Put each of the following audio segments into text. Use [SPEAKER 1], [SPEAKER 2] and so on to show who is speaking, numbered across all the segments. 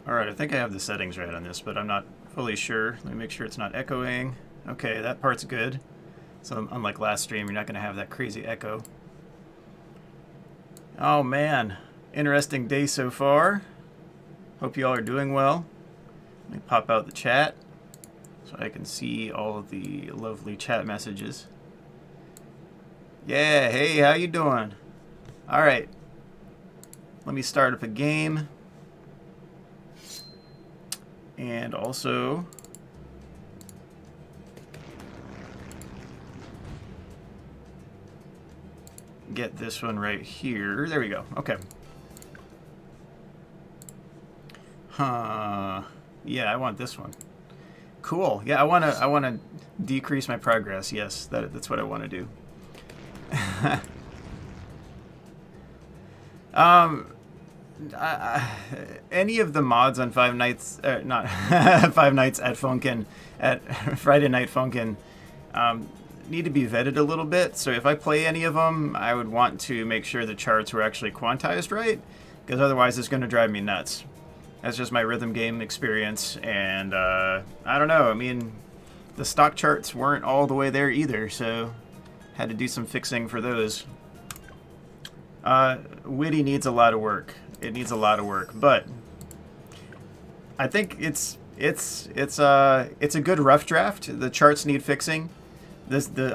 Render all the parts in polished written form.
[SPEAKER 1] Alright, I think I have the settings right on this, but I'm not fully sure. Let me make sure it's not echoing. Okay, that part's good. So unlike last stream, you're not going to have that crazy echo. Oh man, interesting day so far. Hope you all are doing well. Let me pop out the chat so I can see all of the lovely chat messages. Yeah, hey, how you doing? Alright, let me start up a game. And also get this one right here. There we go. Okay. Yeah, I want this one. Cool. Yeah, I wanna decrease my progress. Yes, that's what I want to do. Any of the mods on Five Nights, not Five Nights at Funkin', at Friday Night Funkin', need to be vetted a little bit. So if I play any of them, I would want to make sure the charts were actually quantized right, because otherwise it's going to drive me nuts. That's just my rhythm game experience, and I don't know. I mean, the stock charts weren't all the way there either, so had to do some fixing for those. Witty needs a lot of work. It needs a lot of work, but I think it's a good rough draft. The charts need fixing. The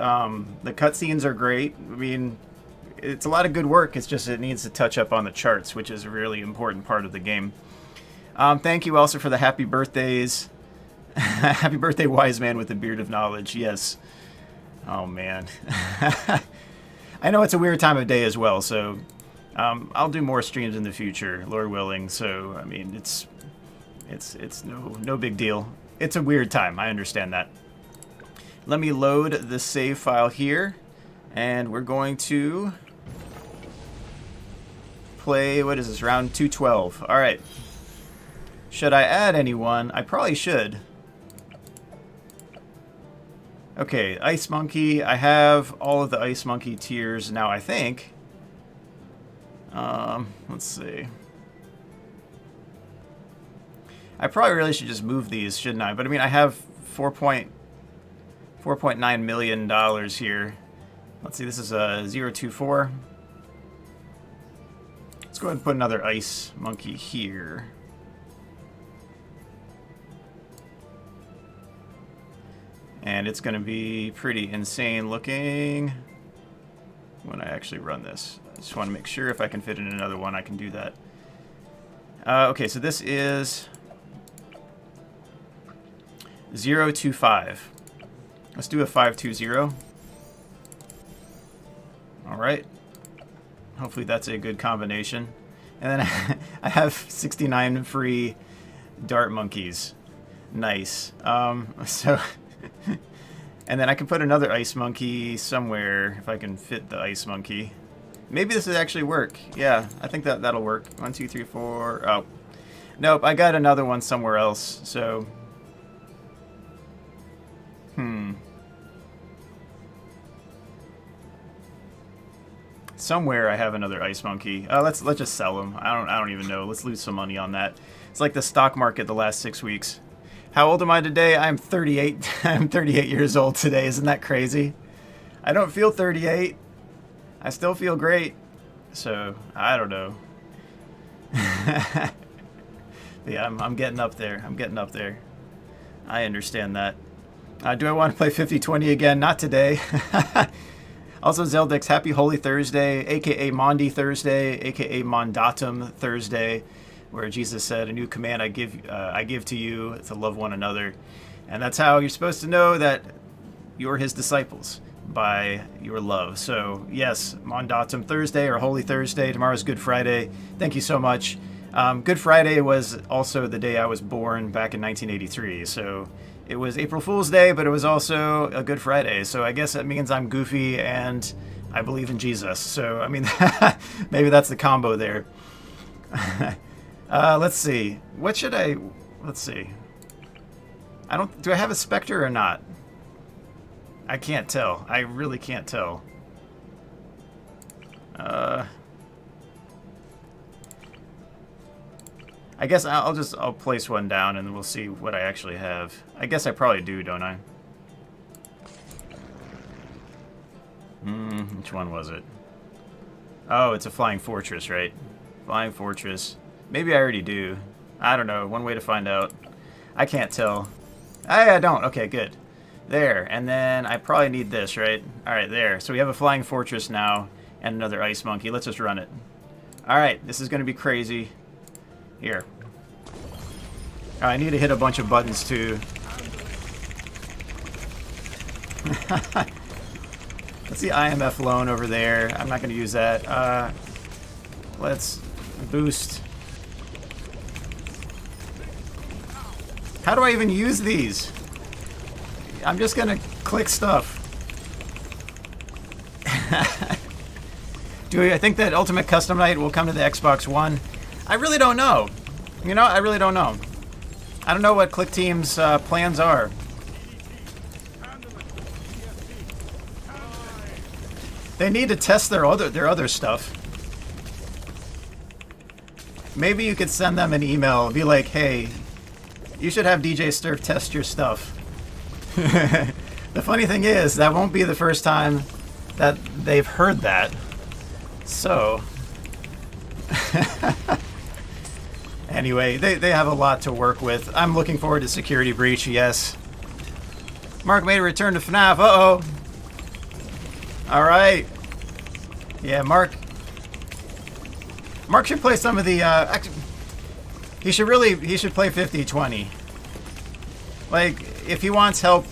[SPEAKER 1] cutscenes are great. I mean, it's a lot of good work. It's just it needs to touch up on the charts, which is a really important part of the game. Thank you also for the happy birthdays. Happy birthday, wise man with the beard of knowledge. Yes. Oh man. I know it's a weird time of day as well, so I'll do more streams in the future, Lord willing. So I mean, it's no big deal. It's a weird time. I understand that. Let me load the save file here, and we're going to play. What is this? Round 212. All right. Should I add anyone? I probably should. Okay, Ice Monkey. I have all of the Ice Monkey tiers now, I think. Let's see. I probably really should just move these, shouldn't I? But I mean, I have $4.9 million here. Let's see, this is a 024. Let's go ahead and put another Ice Monkey here. And it's going to be pretty insane looking when I actually run this. I just want to make sure if I can fit in another one, I can do that. Okay, so this is 025. Let's do a 520. All right. Hopefully that's a good combination. And then I have 69 free dart monkeys. Nice. So... And then I can put another Ice Monkey somewhere if I can fit the Ice Monkey. Maybe this would actually work. Yeah, I think that'll work. 1, 2, 3, 4. Oh, nope. I got another one somewhere else. So, somewhere I have another Ice Monkey. Let's just sell them. I don't even know. Let's lose some money on that. It's like the stock market the last 6 weeks. How old am I today? I'm 38. I'm 38 years old today. Isn't that crazy? I don't feel 38. I still feel great. So, I don't know. Yeah, I'm getting up there. I'm getting up there. I understand that. Do I want to play 50-20 again? Not today. Also, Zeldix, happy Holy Thursday, a.k.a. Maundy Thursday, a.k.a. Mondatum Thursday, where Jesus said, a new command I give to you, to love one another. And that's how you're supposed to know that you're his disciples, by your love. So, yes, Mondatum Thursday or Holy Thursday. Tomorrow's Good Friday. Thank you so much. Good Friday was also the day I was born back in 1983. So, it was April Fool's Day, but it was also a Good Friday. So, I guess that means I'm goofy and I believe in Jesus. So, I mean, maybe that's the combo there. Let's see. What should I... Let's see. Do I have a Spectre or not? I can't tell. I really can't tell. I guess I'll place one down and we'll see what I actually have. I guess I probably do, don't I? Which one was it? Oh, it's a flying fortress, right? Flying fortress. Maybe I already do. I don't know. One way to find out. I can't tell. I don't. Okay, good. There. And then I probably need this, right? Alright, there. So we have a flying fortress now and another ice monkey. Let's just run it. Alright, this is going to be crazy. Here. I need to hit a bunch of buttons, too. Let's see IMF loan over there. I'm not going to use that. Let's boost. How do I even use these? I'm just going to click stuff. I think that Ultimate Custom Night will come to the Xbox One? I really don't know. You know, I really don't know. I don't know what Click Team's plans are. They need to test their other stuff. Maybe you could send them an email, be like, hey, you should have DJ Sterf test your stuff. The funny thing is, that won't be the first time that they've heard that. So, anyway, they have a lot to work with. I'm looking forward to Security Breach, yes. Mark made a return to FNaF, uh-oh. Alright. Yeah, Mark should play some of the, he should play 50-20. Like, if he wants help,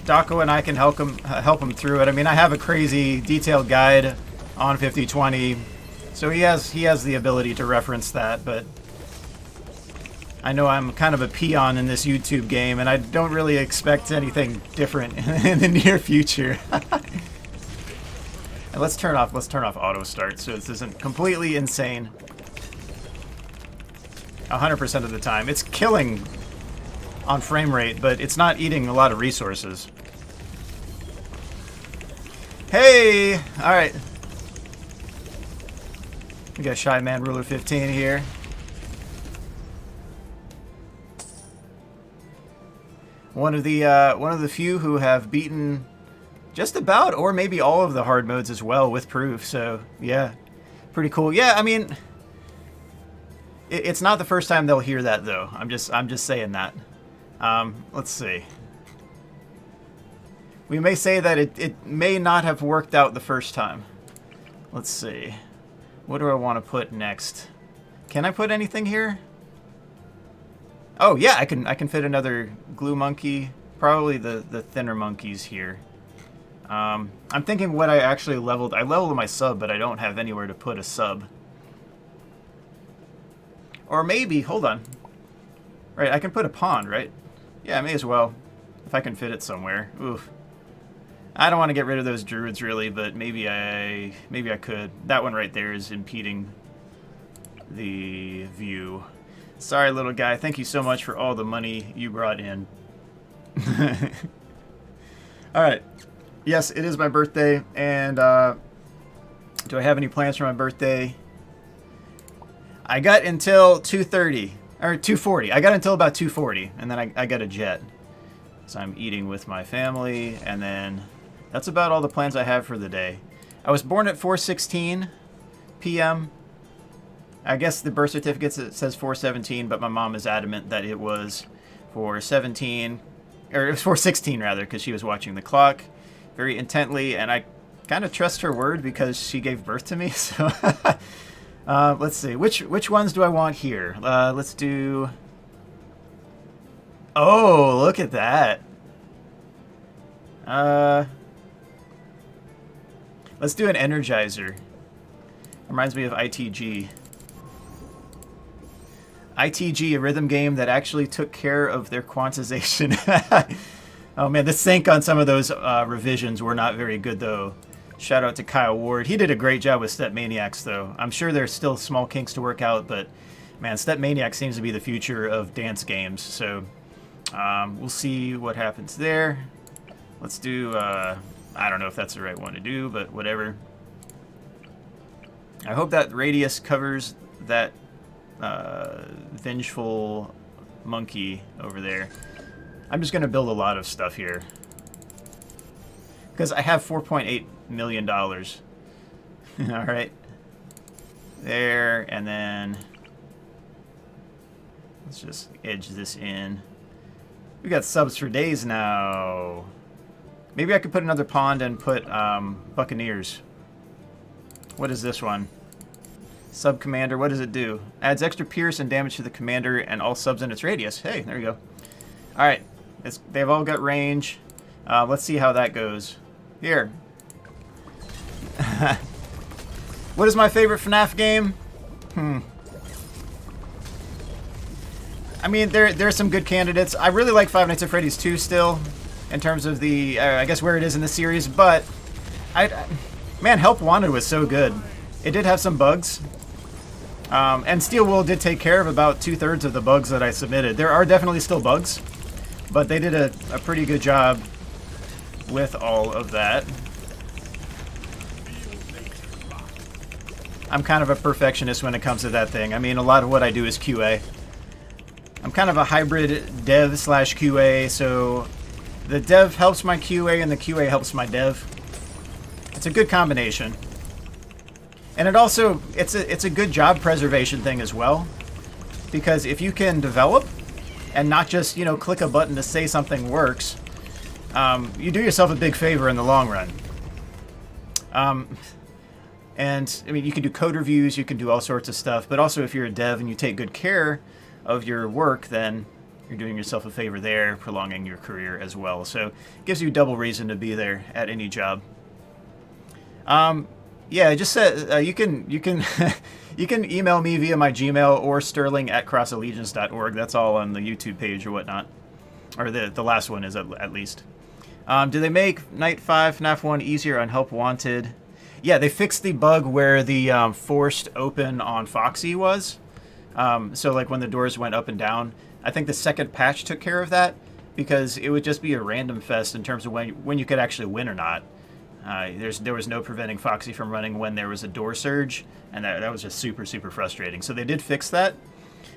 [SPEAKER 1] Daco and I can help him through it. I mean, I have a crazy detailed guide on 50-20, so he has the ability to reference that, but I know I'm kind of a peon in this YouTube game, and I don't really expect anything different in the near future. And let's turn off auto start so this isn't completely insane. 100% of the time. It's killing on frame rate, but it's not eating a lot of resources. Hey! Alright. We got Shy Man Ruler 15 here. One of the few who have beaten just about, or maybe all of the hard modes as well with proof. So yeah, pretty cool. Yeah, I mean, it's not the first time they'll hear that though. I'm just saying that. Let's see. We may say that it may not have worked out the first time. Let's see. What do I want to put next? Can I put anything here? Oh yeah, I can fit another glue monkey. Probably the thinner monkeys here. I'm thinking what I actually leveled. I leveled my sub, but I don't have anywhere to put a sub. Or maybe, hold on. Right, I can put a pond, right? Yeah, I may as well. If I can fit it somewhere. Oof. I don't want to get rid of those druids really, but maybe I could. That one right there is impeding the view. Sorry, little guy. Thank you so much for all the money you brought in. Alright. Yes, it is my birthday, and do I have any plans for my birthday? I got until 2:30, or 2:40. I got until about 2:40, and then I got a jet. So I'm eating with my family, and then that's about all the plans I have for the day. I was born at 4:16 p.m. I guess the birth certificate says 4:17, but my mom is adamant that it was 4:17, or it was 4:16 rather, because she was watching the clock very intently, and I kind of trust her word because she gave birth to me. So let's see, which ones do I want here? Let's do. Oh, look at that. Let's do an Energizer. Reminds me of ITG. ITG, a rhythm game that actually took care of their quantization. Oh man, the sync on some of those revisions were not very good though. Shout out to Kyle Ward. He did a great job with Step Maniacs though. I'm sure there's still small kinks to work out, but man, Step Maniacs seems to be the future of dance games. So we'll see what happens there. Let's do, I don't know if that's the right one to do, but whatever. I hope that radius covers that vengeful monkey over there. I'm just going to build a lot of stuff here. Because I have $4.8 million. Alright. There, and then let's just edge this in. We got subs for days now. Maybe I could put another pond and put Buccaneers. What is this one? Sub Commander, what does it do? Adds extra pierce and damage to the commander and all subs in its radius. Hey, there you go. Alright, they've all got range. Let's see how that goes. Here. What is my favorite FNaF game? I mean, there are some good candidates. I really like Five Nights at Freddy's 2 still, in terms of the, I guess, where it is in the series, but man, Help Wanted was so good. It did have some bugs, and Steel Wool did take care of about 2/3 of the bugs that I submitted. There are definitely still bugs, but they did a pretty good job with all of that. I'm kind of a perfectionist when it comes to that thing. I mean, a lot of what I do is QA. I'm kind of a hybrid dev slash QA, so the dev helps my QA and the QA helps my dev. It's a good combination. And it also, it's a good job preservation thing as well. Because if you can develop and not just, you know, click a button to say something works, you do yourself a big favor in the long run. And, I mean, you can do code reviews, you can do all sorts of stuff, but also if you're a dev and you take good care of your work, then you're doing yourself a favor there, prolonging your career as well. So it gives you double reason to be there at any job. Yeah, just said you can you can email me via my Gmail or sterling@crossallegiance.org. That's all on the YouTube page or whatnot, or the last one is at least. Do they make Night 5 FNaF 1 easier on Help Wanted? Yeah, they fixed the bug where the forced open on Foxy was. So like when the doors went up and down, I think the second patch took care of that, because it would just be a random fest in terms of when you could actually win or not. There was no preventing Foxy from running when there was a door surge, and that was just super, super frustrating. So they did fix that.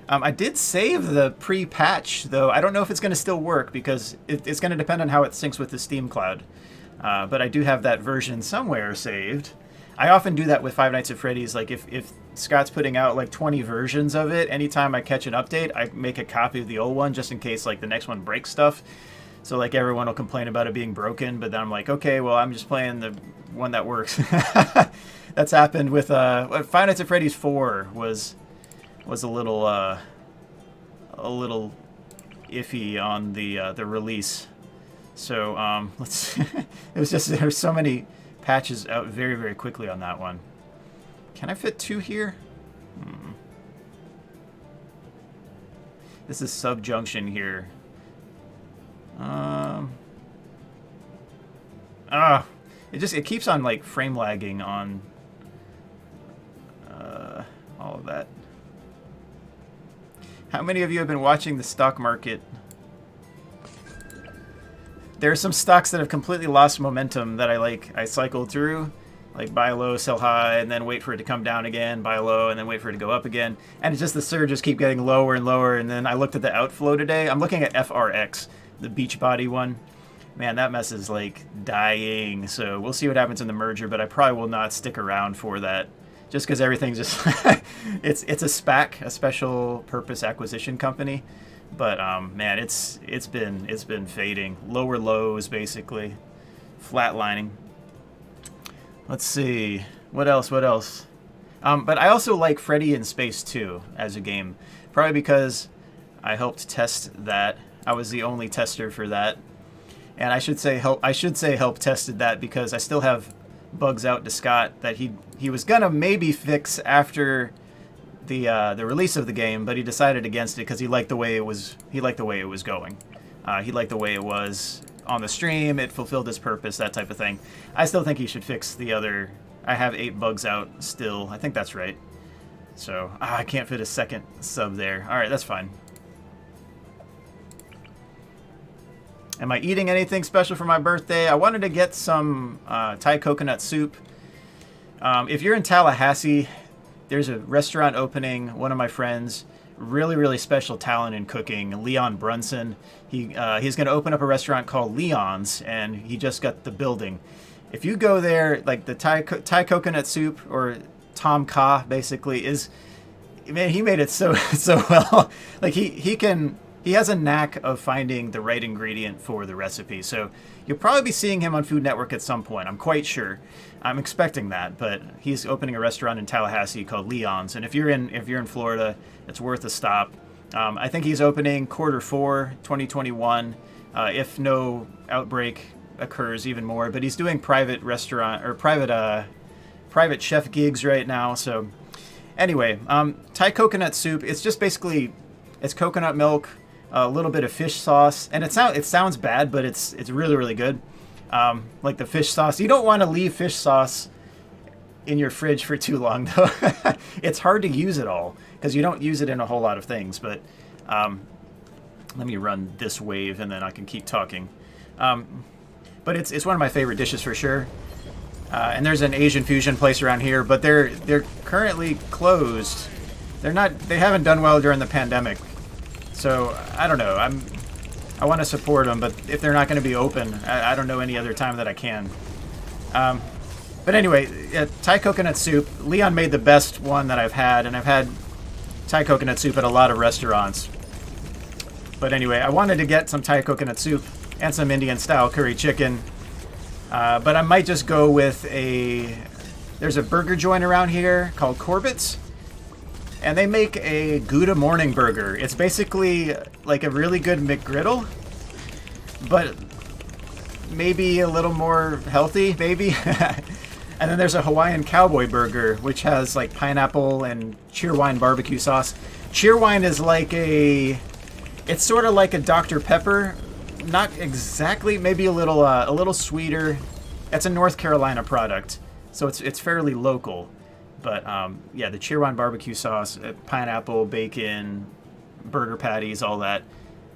[SPEAKER 1] I did save the pre-patch, though. I don't know if it's going to still work, because it's going to depend on how it syncs with the Steam Cloud. But I do have that version somewhere saved. I often do that with Five Nights at Freddy's. Like, if Scott's putting out, like, 20 versions of it, anytime I catch an update, I make a copy of the old one, just in case, like, the next one breaks stuff. So, like, everyone will complain about it being broken, but then I'm like, okay, well, I'm just playing the one that works. That's happened with, Five Nights at Freddy's 4 was a little iffy on the release. So, let's, it was just, there's so many patches out very, very quickly on that one. Can I fit 2 here? This is Subjunction here. It keeps on like frame lagging on all of that. How many of you have been watching the stock market? There are some stocks that have completely lost momentum that I cycled through, like buy low, sell high, and then wait for it to come down again, buy low, and then wait for it to go up again. And it's just the surges keep getting lower and lower. And then I looked at the outflow today. I'm looking at FRX, the Beachbody one. Man, that mess is like dying. So we'll see what happens in the merger, but I probably will not stick around for that, just because everything's just it's a SPAC, a special purpose acquisition company. But man, it's been fading, lower lows basically, flatlining. Let's see what else. But I also like Freddy in Space 2 as a game, probably because I helped test that. I was the only tester for that, and I should say help tested that because I still have bugs out to Scott that he was gonna maybe fix after the release of the game, but he decided against it because he liked the way it was. He liked the way it was going. He liked the way it was on the stream. It fulfilled its purpose, that type of thing. I still think he should fix the other. I have 8 bugs out still. I think that's right. So I can't fit a second sub there. All right, that's fine. Am I eating anything special for my birthday? I wanted to get some Thai coconut soup. If you're in Tallahassee, there's a restaurant opening. One of my friends, really special talent in cooking, Leon Brunson. He's going to open up a restaurant called Leon's, and he just got the building. If you go there, like the Thai coconut soup, or Tom Kha basically is, man, he made it so well. Like he has a knack of finding the right ingredient for the recipe. So you'll probably be seeing him on Food Network at some point. I'm quite sure. I'm expecting that, but he's opening a restaurant in Tallahassee called Leon's, and if you're in Florida, it's worth a stop. I think he's opening Q4 2021, if no outbreak occurs even more. But he's doing private restaurant or private chef gigs right now. So anyway, Thai coconut soup. It's just basically it's coconut milk, a little bit of fish sauce, and it sounds bad, but it's really good. Like the fish sauce, you don't want to leave fish sauce in your fridge for too long, though. It's hard to use it all because you don't use it in a whole lot of things. But let me run this wave and then I can keep talking. But it's one of my favorite dishes for sure. And there's an Asian fusion place around here, but they're currently closed. They haven't done well during the pandemic. So I don't know. I want to support them, but if they're not going to be open, I don't know any other time that I can. But anyway, Thai coconut soup. Leon made the best one that I've had, and I've had Thai coconut soup at a lot of restaurants. But anyway, I wanted to get some Thai coconut soup and some Indian-style curry chicken. But I might just go with there's a burger joint around here called Corbett's. And they make a Gouda morning burger. It's basically like a really good McGriddle, but maybe a little more healthy, maybe. And then there's a Hawaiian cowboy burger, which has like pineapple and cheerwine barbecue sauce. Cheerwine is it's sort of like a Dr. Pepper, not exactly, maybe a little sweeter. It's a North Carolina product, so it's fairly local. But yeah, the cheerwine barbecue sauce, pineapple, bacon, burger patties, all that,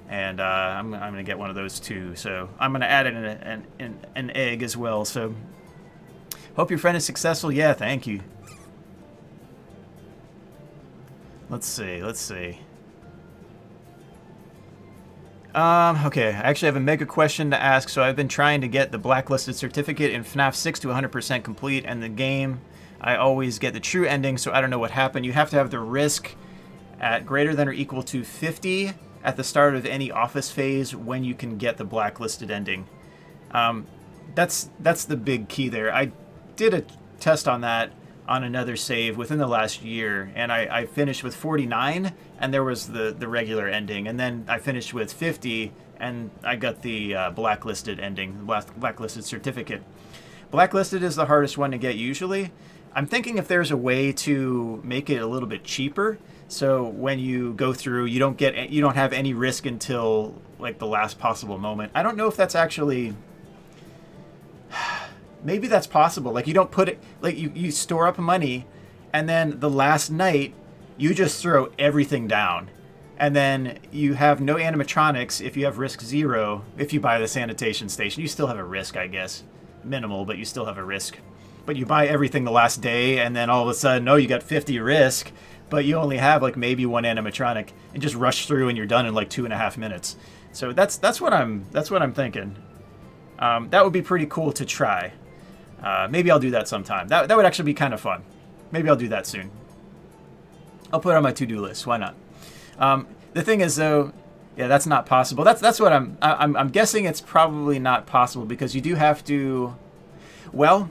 [SPEAKER 1] and I'm gonna get one of those too. So I'm gonna add in an egg as well. So hope your friend is successful. Yeah, thank you. Let's see. Okay, I actually have a mega question to ask. So I've been trying to get the blacklisted certificate in FNaF 6 to 100% complete, and the game, I always get the true ending, so I don't know what happened. You have to have the risk at greater than or equal to 50 at the start of any office phase when you can get the blacklisted ending. That's the big key there. I did a test on that on another save within the last year, and I finished with 49, and there was the regular ending, and then I finished with 50, and I got the blacklisted ending, blacklisted certificate. Blacklisted is the hardest one to get usually. I'm thinking if there's a way to make it a little bit cheaper, so when you go through, you don't have any risk until like the last possible moment. I don't know if that's actually, maybe that's possible. Like you don't put it, like you store up money, and then the last night you just throw everything down, and then you have no animatronics if you have risk 0. If you buy the sanitation station, you still have a risk, I guess, minimal, but you still have a risk. But you buy everything the last day, and then all of a sudden, you got 50 risk, but you only have like maybe one animatronic, and just rush through, and you're done in like 2.5 minutes. So that's what I'm thinking. That would be pretty cool to try. Maybe I'll do that sometime. That would actually be kind of fun. Maybe I'll do that soon. I'll put it on my to-do list. Why not? The thing is, though, yeah, that's not possible. That's what I'm guessing. It's probably not possible because you do have to. Well,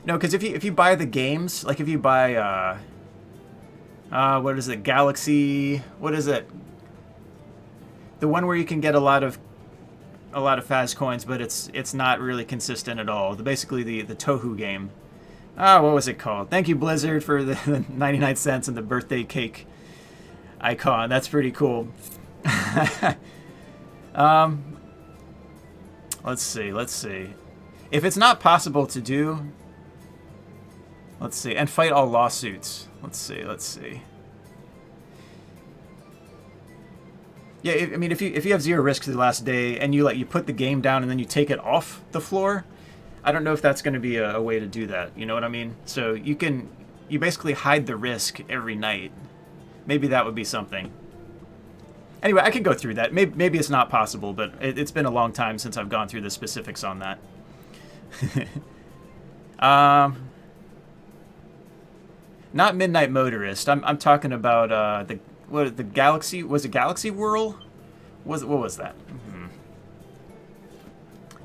[SPEAKER 1] no, because if you buy the games, like if you buy what is it, Galaxy? What is it? The one where you can get a lot of Faz coins, but it's not really consistent at all. Basically the Tohu game. What was it called? Thank you, Blizzard, for the 99 cents and the birthday cake icon. That's pretty cool. Let's see. If it's not possible to do, let's see, and fight all lawsuits. Let's see. Yeah, I mean, if you have 0 risk to the last day and you put the game down and then you take it off the floor, I don't know if that's going to be a way to do that. You know what I mean? So you can you basically hide the risk every night. Maybe that would be something. Anyway, I can go through that. Maybe it's not possible, but it's been a long time since I've gone through the specifics on that. Not Midnight Motorist. I'm talking about the Galaxy. Was it Galaxy Whirl? What was that?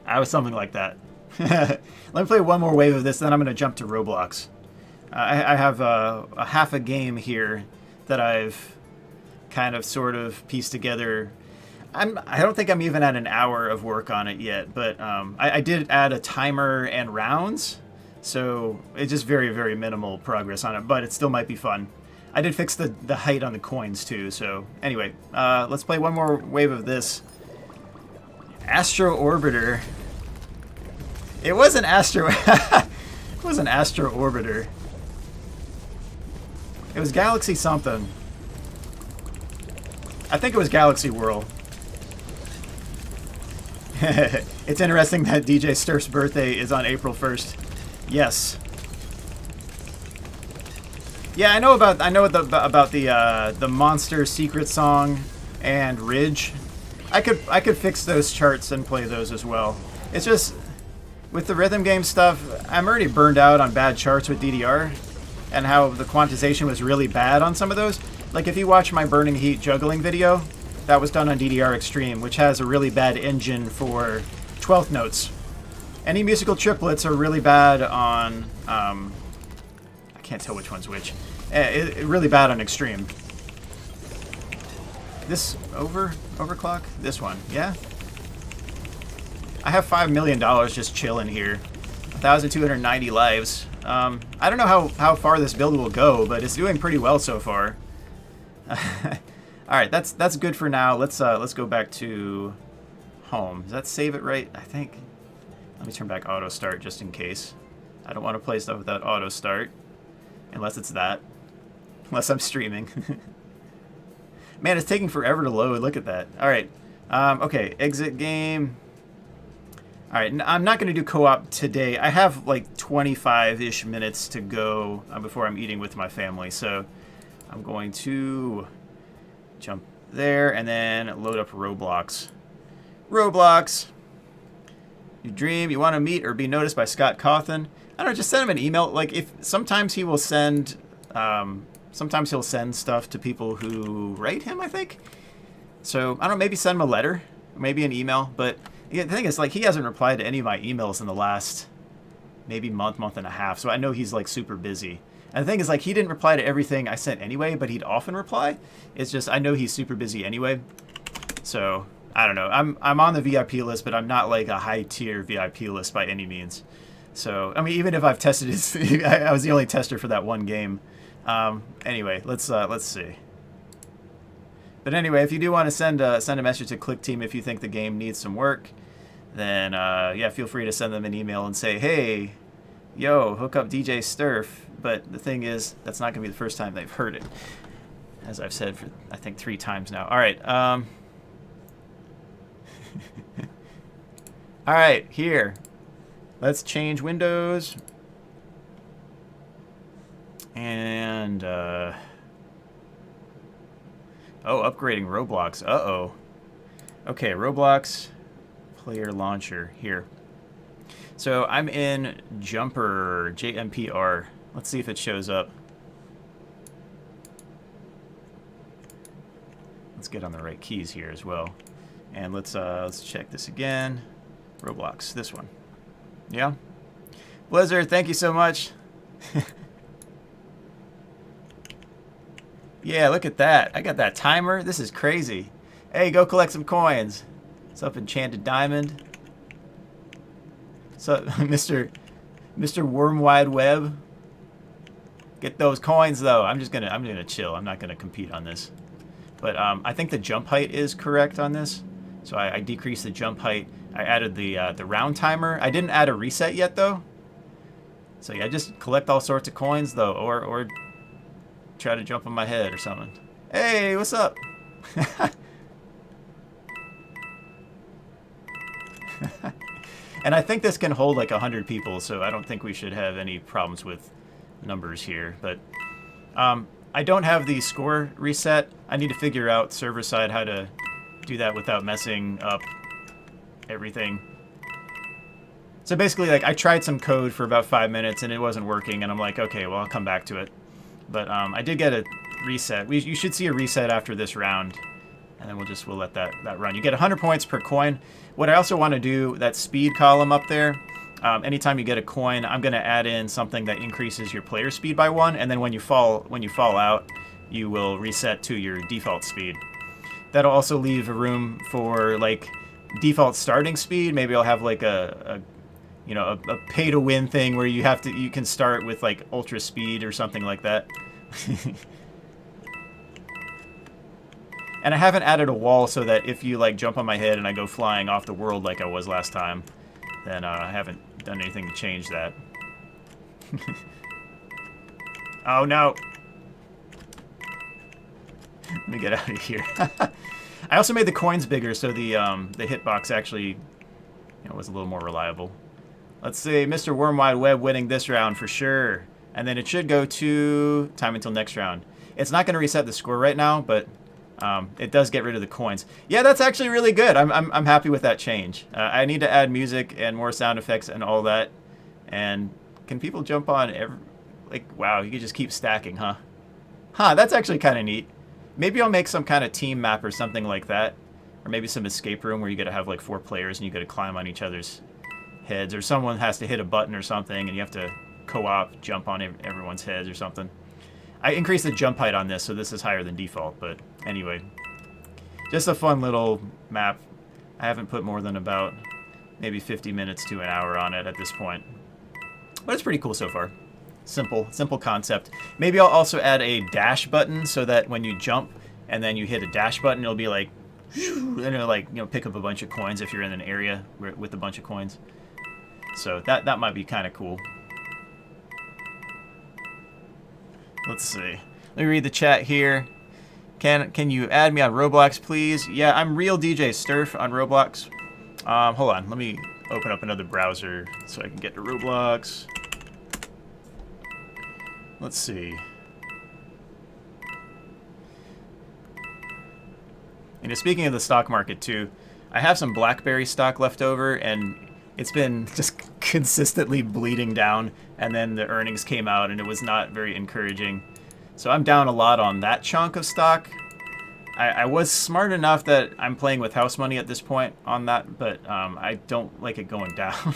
[SPEAKER 1] I was something like that. Let me play one more wave of this, then I'm going to jump to Roblox. I have a half a game here that I've kind of sort of pieced together. I don't think I'm even at an hour of work on it yet, but I did add a timer and rounds, so it's just very, very minimal progress on it, but it still might be fun. I did fix the height on the coins too, so anyway, let's play one more wave of this. Astro Orbiter. It was an Astro... it was an Astro Orbiter. It was Galaxy something. I think it was Galaxy Whirl. It's interesting that DJ Sterf's birthday is on April 1st. Yes. Yeah, I know about the Monster Secret Song and Ridge. I could fix those charts and play those as well. It's just with the rhythm game stuff, I'm already burned out on bad charts with DDR and how the quantization was really bad on some of those. Like if you watch my Burning Heat juggling video, that was done on DDR Extreme, which has a really bad engine for 12th notes. Any musical triplets are really bad on, I can't tell which one's which. Really bad on Extreme. This overclock? This one, yeah? I have $5 million just chilling here. 1,290 lives. I don't know how far this build will go, but it's doing pretty well so far. Alright, that's good for now. Let's go back to home. Does that save it right? I think. Let me turn back auto start just in case. I don't want to play stuff without auto start. Unless it's that. Unless I'm streaming. Man, it's taking forever to load. Look at that. Alright. Okay, exit game. Alright, I'm not going to do co-op today. I have like 25-ish minutes to go before I'm eating with my family. So I'm going to jump there and then load up Roblox. Roblox. You dream you want to meet or be noticed by Scott Cawthon. I don't know, just send him an email. Like if sometimes he will send sometimes he'll send stuff to people who rate him, I think. So I don't know, maybe send him a letter, maybe an email, but yeah, the thing is, like, he hasn't replied to any of my emails in the last maybe month and a half, so I know he's like super busy. And the thing is, like, he didn't reply to everything I sent anyway, but he'd often reply. It's just I know he's super busy anyway. So I don't know. I'm on the VIP list, but I'm not like a high tier VIP list by any means. So I mean, even if I've tested it, I was the only tester for that one game. Anyway, let's see. But anyway, if you do want to send a message to Click Team if you think the game needs some work, then yeah, feel free to send them an email and say, hey, yo, hook up DJ Sterf. But the thing is, that's not going to be the first time they've heard it, as I've said for I think 3 times now. All right, all right, here. Let's change windows. And oh, upgrading Roblox. Uh-oh. Okay, Roblox player launcher here. So I'm in Jumper, JMPR. Let's see if it shows up. Let's get on the right keys here as well. And let's check this again. Roblox, this one. Yeah? Blizzard, thank you so much. Yeah, look at that. I got that timer. This is crazy. Hey, go collect some coins. What's up, Enchanted Diamond? What's up, Mr. Worm Wide Web? Get those coins though. I'm gonna chill. I'm not gonna compete on this. But I think the jump height is correct on this. So I decreased the jump height. I added the round timer. I didn't add a reset yet though. So yeah, just collect all sorts of coins though, or try to jump on my head or something. Hey, what's up? And I think this can hold like 100 people, so I don't think we should have any problems with numbers here, but I don't have the score reset. I need to figure out server side how to do that without messing up everything. So basically, like, I tried some code for about 5 minutes and it wasn't working, and I'm like, okay, well, I'll come back to it. But I did get a reset. You should see a reset after this round, and then we'll let that run. You get 100 points per coin. What I also want to do, that speed column up there, anytime you get a coin, I'm going to add in something that increases your player speed by 1, and then when you fall out, you will reset to your default speed. That'll also leave a room for, like, default starting speed. Maybe I'll have like a pay to win thing where you can start with like ultra speed or something like that. And I haven't added a wall so that if you like jump on my head and I go flying off the world like I was last time, then I haven't done anything to change that. Oh no! Let me get out of here. I also made the coins bigger so the hitbox actually was a little more reliable. Let's see, Mr. Worm Wide Web winning this round for sure. And then it should go to time until next round. It's not going to reset the score right now, but it does get rid of the coins. Yeah, that's actually really good. I'm happy with that change. I need to add music and more sound effects and all that. And can people jump on every... Like, wow, you can just keep stacking, huh? Huh, that's actually kind of neat. Maybe I'll make some kind of team map or something like that. Or maybe some escape room where you got to have like 4 players and you got to climb on each other's heads. Or someone has to hit a button or something and you have to co-op jump on everyone's heads or something. I increased the jump height on this, so this is higher than default. But anyway, just a fun little map. I haven't put more than about maybe 50 minutes to an hour on it at this point. But it's pretty cool so far. Simple concept. Maybe I'll also add a dash button so that when you jump and then you hit a dash button, it'll be like, and it'll like, pick up a bunch of coins if you're in an area with a bunch of coins. So that might be kind of cool. Let's see. Let me read the chat here. Can you add me on Roblox, please? Yeah, I'm Real DJ Sterf on Roblox. Hold on. Let me open up another browser so I can get to Roblox. Let's see. Speaking of the stock market too, I have some BlackBerry stock left over, and it's been just consistently bleeding down, and then the earnings came out and it was not very encouraging. So I'm down a lot on that chunk of stock. I was smart enough that I'm playing with house money at this point on that, but I don't like it going down.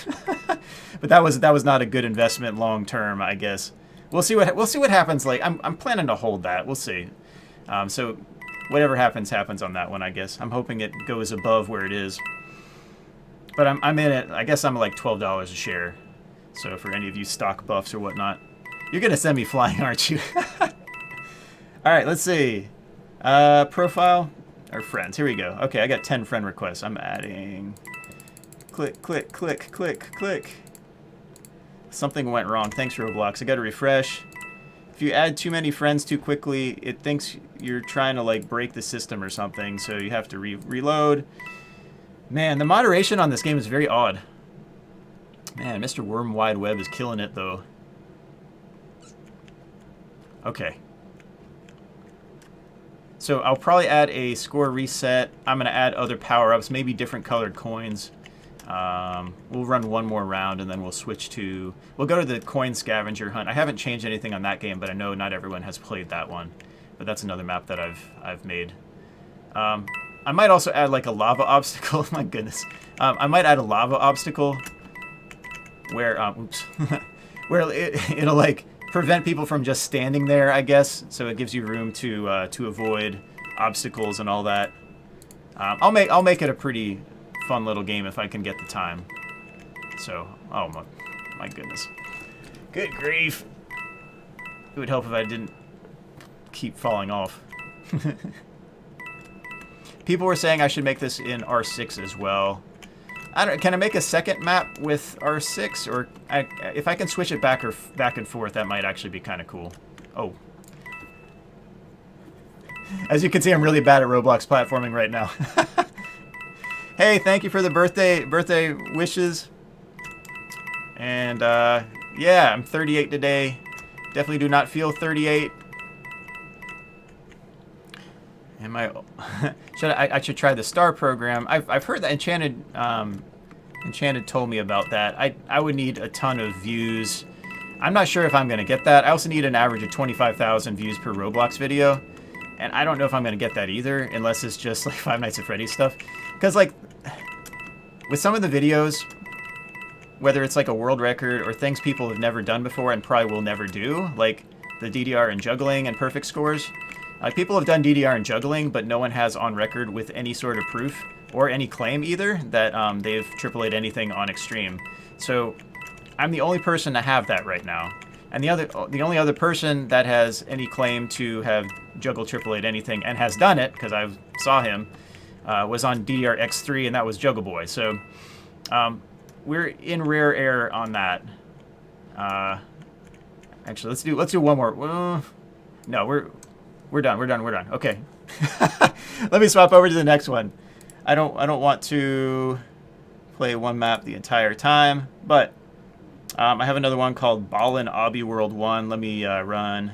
[SPEAKER 1] But that was not a good investment long term, I guess. We'll see what happens. Like I'm planning to hold that. We'll see. So whatever happens on that one, I guess. I'm hoping it goes above where it is. But I'm in it. I guess I'm like $12 a share. So for any of you stock buffs or whatnot, you're gonna send me flying, aren't you? All right, let's see. Profile or friends. Here we go. Okay, I got 10 friend requests. I'm adding. Click, click, click, click, click. Something went wrong. Thanks, Roblox. I got to refresh. If you add too many friends too quickly, it thinks you're trying to like break the system or something, so you have to reload. Man, the moderation on this game is very odd. Man, Mr. Worm Wide Web is killing it though. Okay. So I'll probably add a score reset. I'm going to add other power-ups, maybe different colored coins. We'll run one more round and then we'll switch to... We'll go to the coin scavenger hunt. I haven't changed anything on that game, but I know not everyone has played that one. But that's another map that I've made. I might also add like a lava obstacle. My goodness. I might add a lava obstacle where... oops. where it'll like... prevent people from just standing there, I guess. So it gives you room to avoid obstacles and all that. I'll make it a pretty fun little game if I can get the time. So, oh my goodness, good grief! It would help if I didn't keep falling off. People were saying I should make this in R6 as well. I don't. Can I make a second map with R6, or if I can switch it back and forth, that might actually be kind of cool. Oh, as you can see, I'm really bad at Roblox platforming right now. Hey, thank you for the birthday wishes. And yeah, I'm 38 today. Definitely do not feel 38. Am I? I should try the star program. I've heard that Enchanted told me about that. I would need a ton of views. I'm not sure if I'm gonna get that. I also need an average of 25,000 views per Roblox video, and I don't know if I'm gonna get that either, unless it's just like Five Nights at Freddy's stuff. Because like with some of the videos, whether it's like a world record or things people have never done before and probably will never do, like the DDR and juggling and perfect scores. Like people have done DDR and juggling, but no one has on record with any sort of proof or any claim either that they've AAA'd anything on Extreme. So I'm the only person to have that right now. And the only other person that has any claim to have juggled AAA'd anything and has done it, because I saw him, was on DDR X3, and that was Juggle Boy. So we're in rare air on that. Actually, let's do one more. No, we're done. Okay. Let me swap over to the next one. I don't want to play one map the entire time, but I have another one called Ballin' Obby World 1. Let me run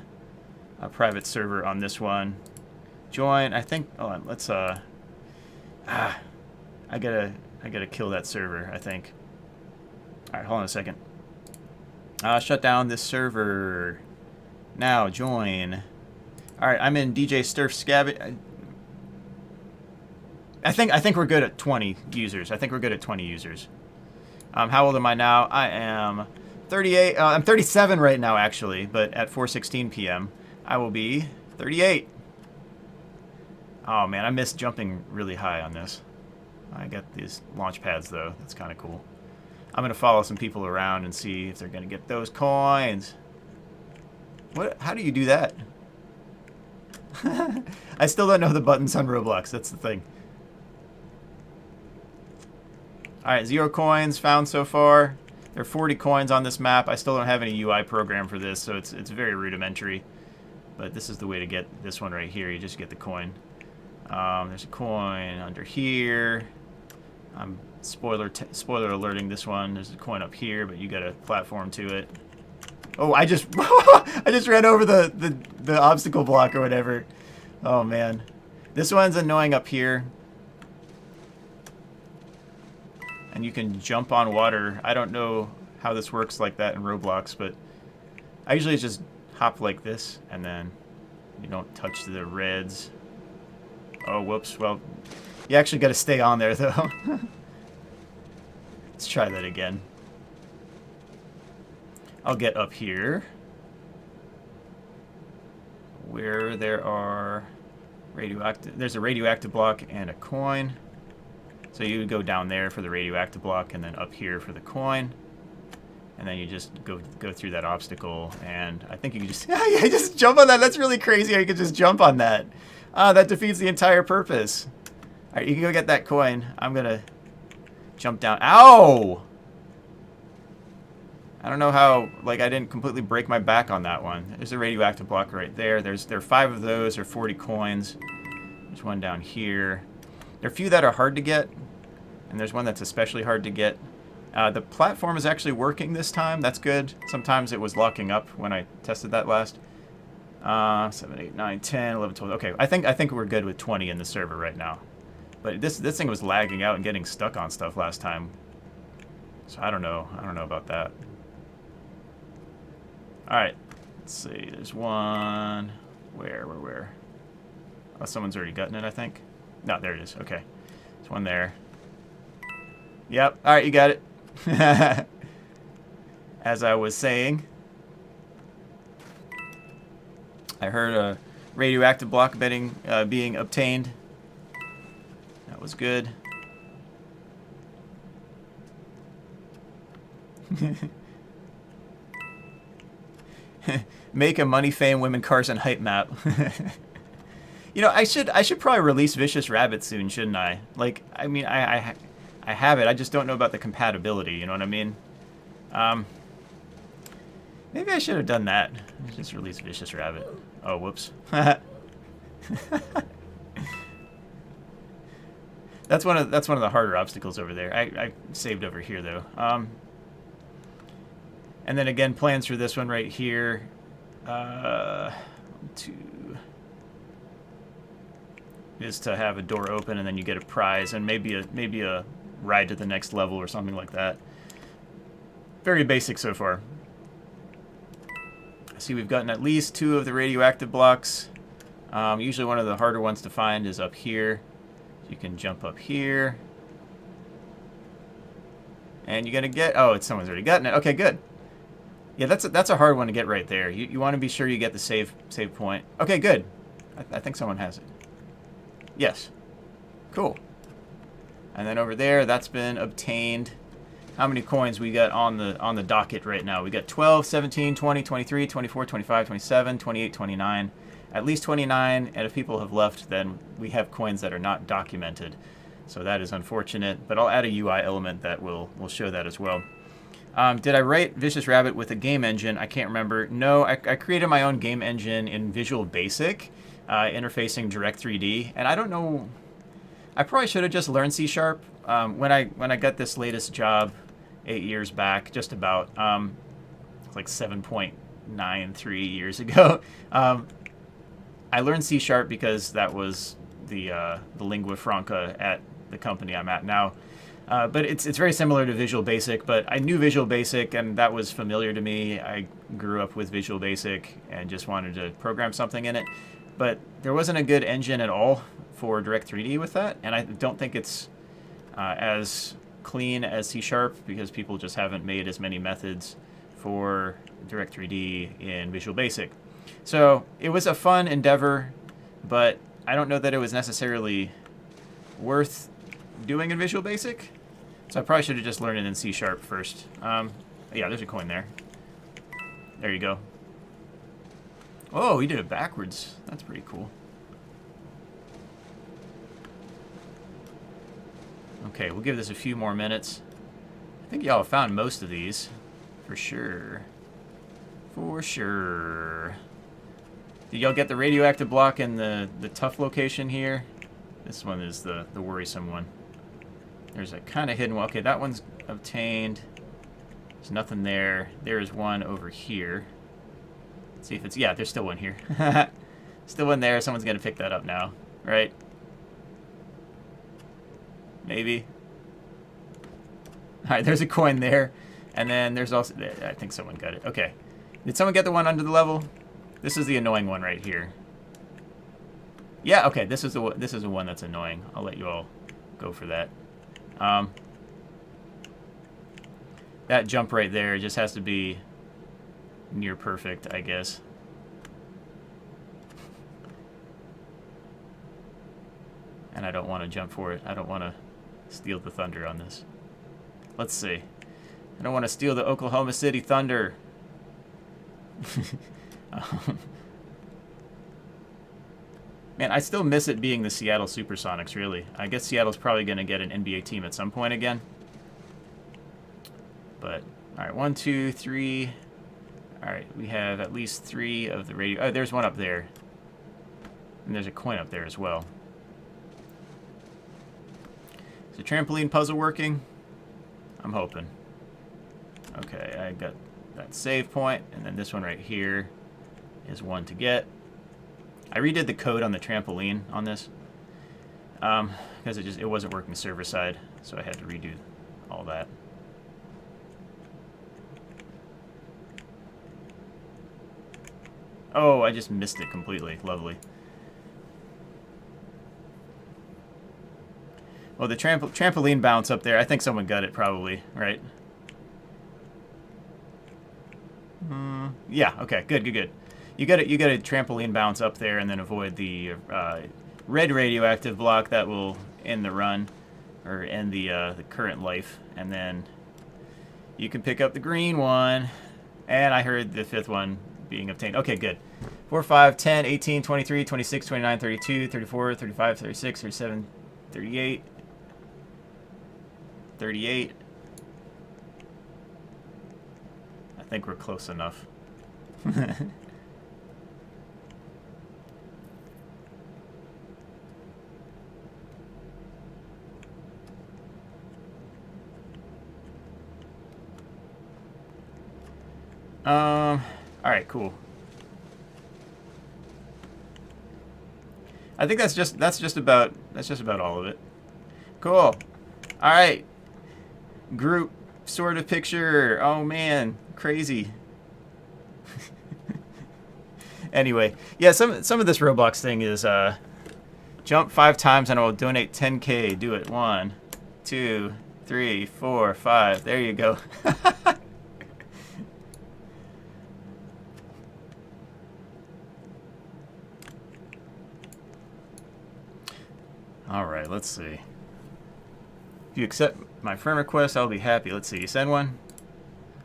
[SPEAKER 1] a private server on this one. Join. I think. Hold on. Let's. I gotta kill that server, I think. All right. Hold on a second. Shut down this server. Now join. All right. I'm in DJ Sterf scavenger. I think we're good at 20 users. How old am I now? I am 38. I'm 37 right now, actually. But at 4:16 p.m., I will be 38. Oh man, I miss jumping really high on this. I got these launch pads though. That's kind of cool. I'm gonna follow some people around and see if they're gonna get those coins. What? How do you do that? I still don't know the buttons on Roblox. That's the thing. Alright, 0 coins found so far. There are 40 coins on this map. I still don't have any UI program for this, so it's very rudimentary. But this is the way to get this one right here. You just get the coin. There's a coin under here. I'm spoiler alerting this one. There's a coin up here, but you got a platform to it. Oh, I just I just ran over the obstacle block or whatever. Oh man. This one's annoying up here. And you can jump on water. I don't know how this works like that in Roblox, but I usually just hop like this, and then you don't touch the reds. Oh, whoops. Well, you actually got to stay on there, though. Let's try that again. I'll get up here, where there are radioactive. There's a radioactive block and a coin. So you would go down there for the radioactive block, and then up here for the coin, and then you just go through that obstacle. And I think you can just yeah, just jump on that. That's really crazy how you can just jump on that. That defeats the entire purpose. All right, you can go get that coin. I'm gonna jump down. Ow! I don't know how. Like I didn't completely break my back on that one. There's a radioactive block right there. There are 5 of those. There are 40 coins. There's one down here. There are a few that are hard to get, and there's one that's especially hard to get. The platform is actually working this time. That's good. Sometimes it was locking up when I tested that last. 7, 8, 9, 10, 11, 12. Okay, I think we're good with 20 in the server right now. But this thing was lagging out and getting stuck on stuff last time. So I don't know. I don't know about that. All right. Let's see. There's one. Where? Oh, someone's already gotten it, I think. No, there it is. Okay. There's one there. Yep. All right, you got it. As I was saying, I heard a radioactive block being obtained. That was good. Make a money, fame, women, cars, and hype map. You know, I should probably release Vicious Rabbit soon, shouldn't I? Like, I mean, I have it. I just don't know about the compatibility. You know what I mean? Maybe I should have done that. Just release Vicious Rabbit. Oh, whoops. That's one of the harder obstacles over there. I saved over here though. And then again, plans for this one right here. 2 is to have a door open and then you get a prize and maybe a ride to the next level or something like that. Very basic so far. I see we've gotten at least 2 of the radioactive blocks. Usually one of the harder ones to find is up here. So you can jump up here. And you're going to get... Oh, it's someone's already gotten it. Okay, good. Yeah, that's a hard one to get right there. You want to be sure you get the save point. Okay, good. I think someone has it. Yes. Cool. And then over there, that's been obtained. How many coins we got on the docket right now? We got 12, 17, 20, 23, 24, 25, 27, 28, 29. At least 29, and if people have left, then we have coins that are not documented. So that is unfortunate, but I'll add a UI element that will show that as well. Did I write Vicious Rabbit with a game engine? I can't remember. No, I created my own game engine in Visual Basic, interfacing Direct 3D, and I don't know... I probably should have just learned C#. When I got this latest job 8 years back, just about, like 7.93 years ago, I learned C# because that was the lingua franca at the company I'm at now. But it's very similar to Visual Basic, but I knew Visual Basic and that was familiar to me. I grew up with Visual Basic and just wanted to program something in it. But there wasn't a good engine at all for Direct 3D with that, and I don't think it's as clean as C# because people just haven't made as many methods for Direct 3D in Visual Basic. So it was a fun endeavor, but I don't know that it was necessarily worth doing in Visual Basic. So I probably should have just learned it in C# first. Yeah, there's a coin there. There you go. Oh, he did it backwards. That's pretty cool. Okay, we'll give this a few more minutes. I think y'all have found most of these. For sure. For sure. Did y'all get the radioactive block in the tough location here? This one is the worrisome one. There's a kind of hidden one. Okay, that one's obtained. There's nothing there. There is one over here. Let's see if it's... Yeah, there's still one here. Still one there. Someone's going to pick that up now, right? Maybe. All right, there's a coin there. And then there's also... I think someone got it. Okay. Did someone get the one under the level? This is the annoying one right here. Yeah, okay, this is the one that's annoying. I'll let you all go for that. That jump right there just has to be near perfect, I guess. And I don't want to jump for it. I don't want to steal the thunder on this. Let's see. I don't want to steal the Oklahoma City Thunder. Man, I still miss it being the Seattle Supersonics, really. I guess Seattle's probably going to get an NBA team at some point again. But, all right, 1, 2, 3. All right, we have at least 3 of the radio. Oh, there's one up there. And there's a coin up there as well. Is the trampoline puzzle working? I'm hoping. Okay, I got that save point, and then this one right here is one to get. I redid the code on the trampoline on this because it wasn't working server side, so I had to redo all that. Oh, I just missed it completely. Lovely. Well, the trampoline bounce up there, I think someone got it probably, right? Yeah, okay, good. You got a trampoline bounce up there and then avoid the red radioactive block that will end the run, or end the current life, and then you can pick up the green one, and I heard the 5th one being obtained. Okay, good. 4, 5, 10, 18, 23, 26, 29, 32, 34, 35, 36, 37, 38, 38. I think we're close enough. All right, cool. I think that's just about all of it. Cool. All right. Group sort of picture. Oh man, crazy. Anyway, yeah, some of this Roblox thing is jump 5 times and I will donate 10K. Do it. 1, 2, 3, 4, 5. There you go. All right, let's see. If you accept my friend request, I'll be happy. Let's see. You send one.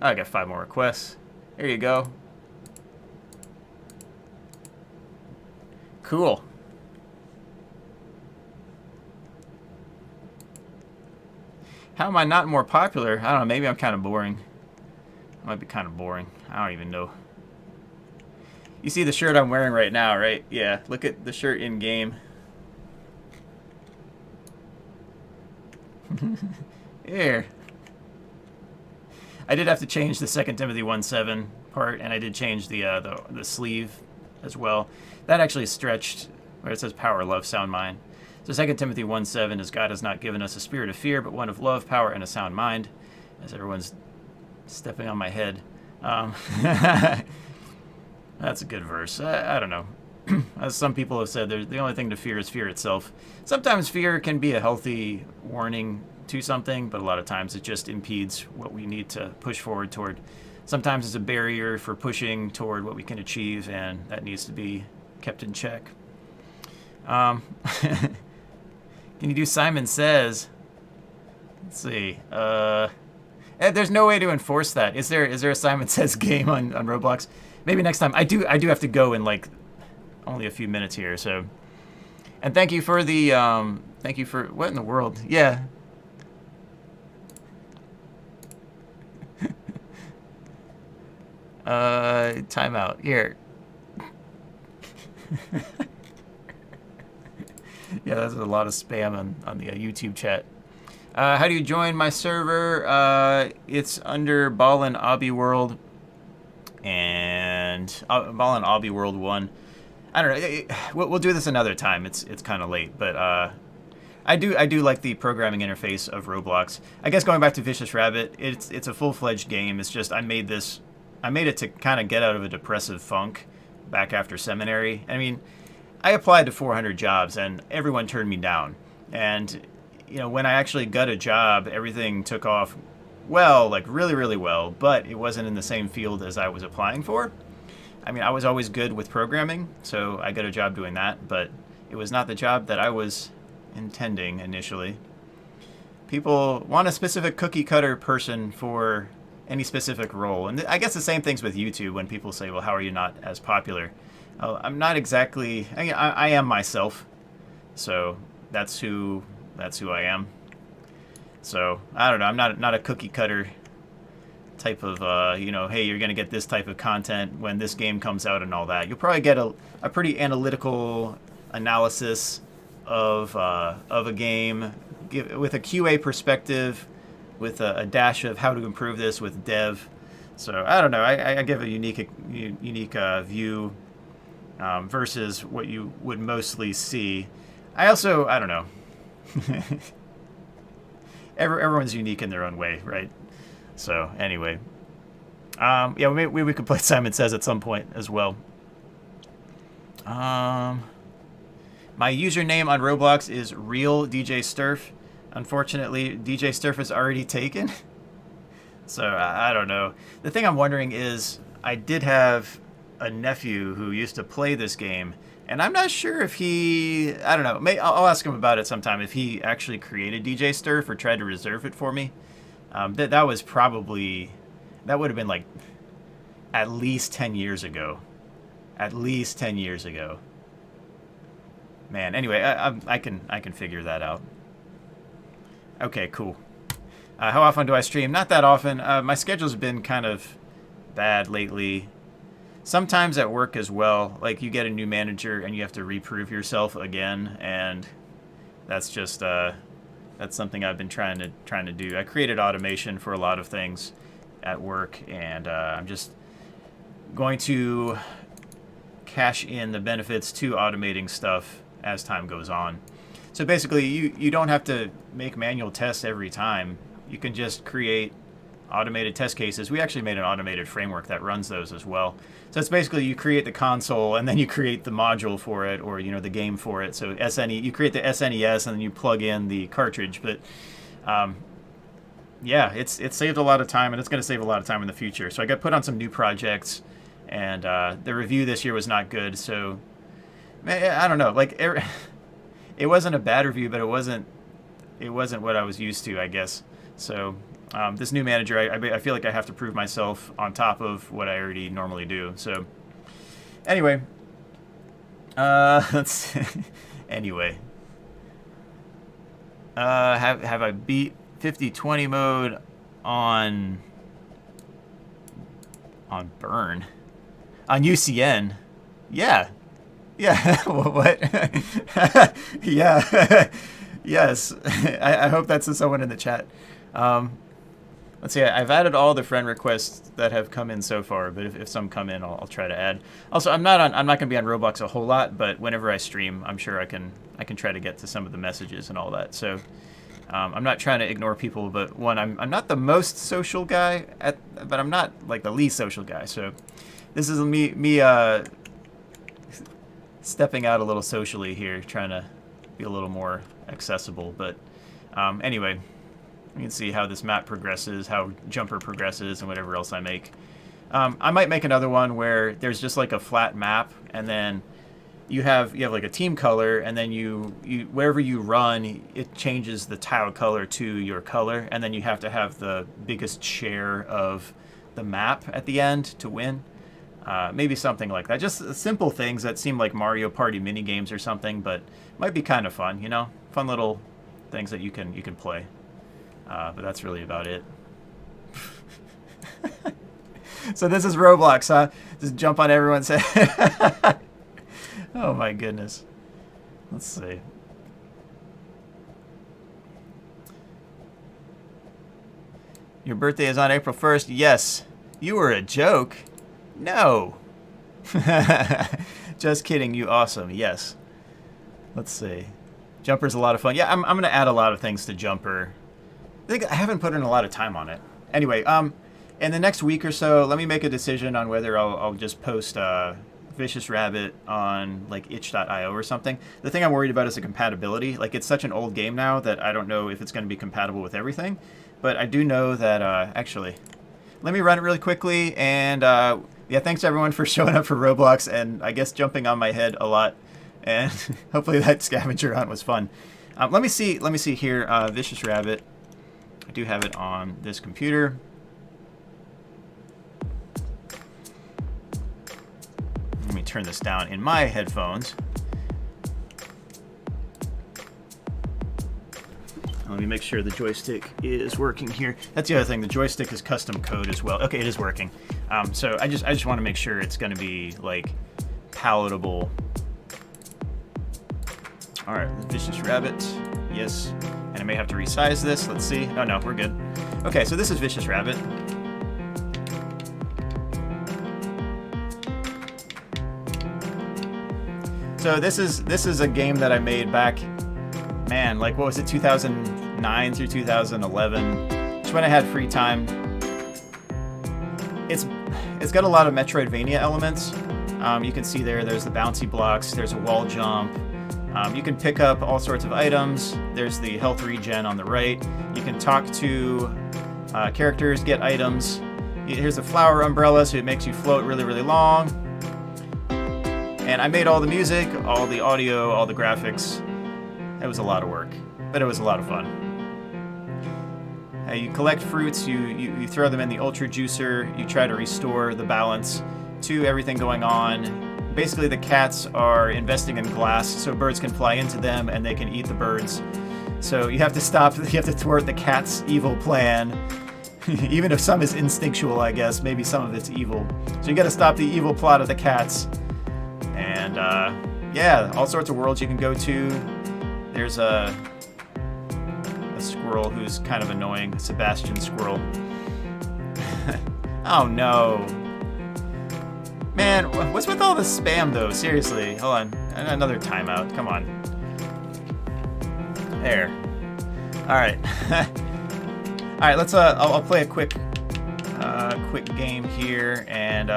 [SPEAKER 1] Oh, I got 5 more requests. There you go. Cool. How am I not more popular? I don't know. Maybe I'm kind of boring. I might be kind of boring. I don't even know. You see the shirt I'm wearing right now, right? Yeah. Look at the shirt in game. Here. I did have to change the 2 Timothy 1:7 part, and I did change the sleeve as well. That actually stretched where it says power, love, sound, mind. So 2 Timothy 1:7 is God has not given us a spirit of fear, but one of love, power, and a sound mind. As everyone's stepping on my head. That's a good verse. I don't know. As some people have said, the only thing to fear is fear itself. Sometimes fear can be a healthy warning to something, but a lot of times it just impedes what we need to push forward toward. Sometimes it's a barrier for pushing toward what we can achieve, and that needs to be kept in check. Can you do Simon Says? Let's see. There's no way to enforce that. Is there a Simon Says game on Roblox? Maybe next time. I do have to go in like only a few minutes here, so. And thank you for the thank you for what in the world? Yeah. Timeout here. Yeah, that's a lot of spam on the YouTube chat. How do you join my server? It's under Ballin Obby World and Ballin Obby World 1. I don't know. We'll do this another time. It's kind of late, but I do like the programming interface of Roblox. I guess going back to Vicious Rabbit, it's a full-fledged game. It's just I made it to kind of get out of a depressive funk back after seminary. I mean, I applied to 400 jobs and everyone turned me down. And you know, when I actually got a job, everything took off well, like really, really well, but it wasn't in the same field as I was applying for. I mean, I was always good with programming, so I got a job doing that, but it was not the job that I was intending initially. People want a specific cookie cutter person for any specific role. And I guess the same thing's with YouTube when people say, well, how are you not as popular? I'm not exactly, I am myself, so that's who I am. So, I don't know, I'm not a cookie cutter type of, you know, hey, you're going to get this type of content when this game comes out and all that. You'll probably get a pretty analytical analysis of a game with a QA perspective, with a dash of how to improve this with dev. So, I don't know, I give a unique view versus what you would mostly see. I don't know. Everyone's unique in their own way, right? So, anyway. Yeah, maybe we could play Simon Says at some point as well. My username on Roblox is real DJ Sterf. Unfortunately, DJ Sterf is already taken. So, I don't know. The thing I'm wondering is, I did have a nephew who used to play this game, and I'm not sure if he, I don't know, I'll ask him about it sometime, if he actually created DJ Sterf or tried to reserve it for me. That was probably, that would have been like at least 10 years ago. At least 10 years ago. Man, anyway, I can figure that out. Okay, cool. How often do I stream? Not that often. My schedule's been kind of bad lately. Sometimes at work as well. Like, you get a new manager and you have to reprove yourself again, and that's just that's something I've been trying to do. I created automation for a lot of things at work, and I'm just going to cash in the benefits to automating stuff as time goes on. So basically, you don't have to make manual tests every time. You can just create automated test cases. We actually made an automated framework that runs those as well. So it's basically you create the console and then you create the module for it, or the game for it. So you create the SNES and then you plug in the cartridge. But yeah, it's saved a lot of time, and it's going to save a lot of time in the future. So I got put on some new projects, and the review this year was not good. So I don't know, like it wasn't a bad review, but it wasn't what I was used to, I guess. So this new manager, I feel like I have to prove myself on top of what I already normally do. So anyway, let's see. Anyway, have I beat 50/20 mode on Burn on UCN? Yeah. What? Yeah. Yes. I hope that's someone in the chat. Let's see. I've added all the friend requests that have come in so far, but if some come in, I'll try to add. Also, I'm not going to be on Roblox a whole lot, but whenever I stream, I'm sure I can try to get to some of the messages and all that. So I'm not trying to ignore people, but one, I'm not the most social guy, but I'm not like the least social guy. So this is me stepping out a little socially here, trying to be a little more accessible. But anyway, you can see how this map progresses, how Jumper progresses, and whatever else I make. I might make another one where there's just like a flat map, and then you have like a team color, and then you wherever you run, it changes the tile color to your color, and then you have to have the biggest share of the map at the end to win. Maybe something like that. Just simple things that seem like Mario Party mini games or something, but might be kind of fun, fun little things that you can play. But that's really about it. So this is Roblox, huh? Just jump on everyone's head. Oh my goodness. Let's see. Your birthday is on April 1st. Yes. You were a joke. No. Just kidding. You awesome. Yes. Let's see. Jumper's a lot of fun. Yeah, I'm going to add a lot of things to Jumper. I haven't put in a lot of time on it. Anyway, in the next week or so, let me make a decision on whether I'll just post Vicious Rabbit on like itch.io or something. The thing I'm worried about is the compatibility. Like, it's such an old game now that I don't know if it's going to be compatible with everything. But I do know that, actually, let me run it really quickly. And yeah, thanks everyone for showing up for Roblox and I guess jumping on my head a lot. And hopefully that scavenger hunt was fun. Let me see here. Vicious Rabbit. I do have it on this computer. Let me turn this down in my headphones. Let me make sure the joystick is working here. That's the other thing. The joystick is custom code as well. Okay, it is working. So I just want to make sure it's going to be like palatable. All right, Vicious Rabbit. Yes. And I may have to resize this. Let's see. Oh, no, we're good. Okay, so this is Vicious Rabbit. So this is a game that I made back, man, like what was it, 2009 through 2011. Just when I had free time. It's got a lot of Metroidvania elements. You can see there's the bouncy blocks, there's a wall jump. You can pick up all sorts of items. There's the health regen on the right. You can talk to characters, get items. Here's a flower umbrella, so it makes you float really, really long. And I made all the music, all the audio, all the graphics. It was a lot of work, but it was a lot of fun. You collect fruits, you throw them in the Ultra Juicer, you try to restore the balance to everything going on. Basically, the cats are investing in glass so birds can fly into them and they can eat the birds. So you have to thwart the cat's evil plan. Even if some is instinctual, I guess, maybe some of it's evil. So you got to stop the evil plot of the cats. And yeah, all sorts of worlds you can go to. There's a squirrel who's kind of annoying, Sebastian Squirrel. Oh no. Man, what's with all the spam though? Seriously, hold on. Another timeout. Come on. There. All right. All right. Let's. I'll play a quick game here, and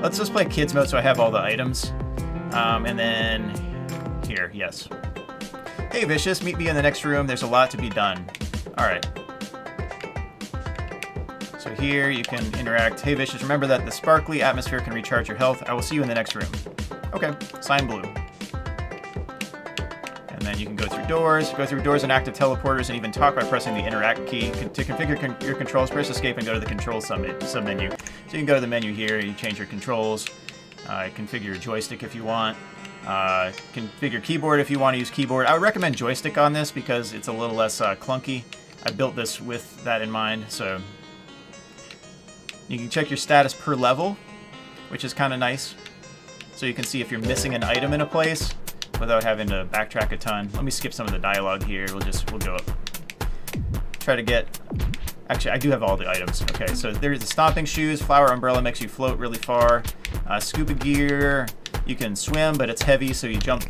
[SPEAKER 1] let's just play kids mode so I have all the items. And then here, yes. Hey, Vicious, meet me in the next room. There's a lot to be done. All right. So here you can interact. Hey, Vicious, remember that the sparkly atmosphere can recharge your health. I will see you in the next room. Okay, sign blue. And then you can go through doors and active teleporters, and even talk by pressing the interact key. To configure your controls, press escape and go to the control sub-menu. So you can go to the menu here, you change your controls, configure your joystick if you want, configure keyboard if you want to use keyboard. I would recommend joystick on this because it's a little less clunky. I built this with that in mind, so you can check your status per level, which is kind of nice. So you can see if you're missing an item in a place without having to backtrack a ton. Let me skip some of the dialogue here. We'll go up. Try to get... Actually, I do have all the items. Okay, so there's the stomping shoes. Flower umbrella makes you float really far. Scuba gear, you can swim, but it's heavy, so you jump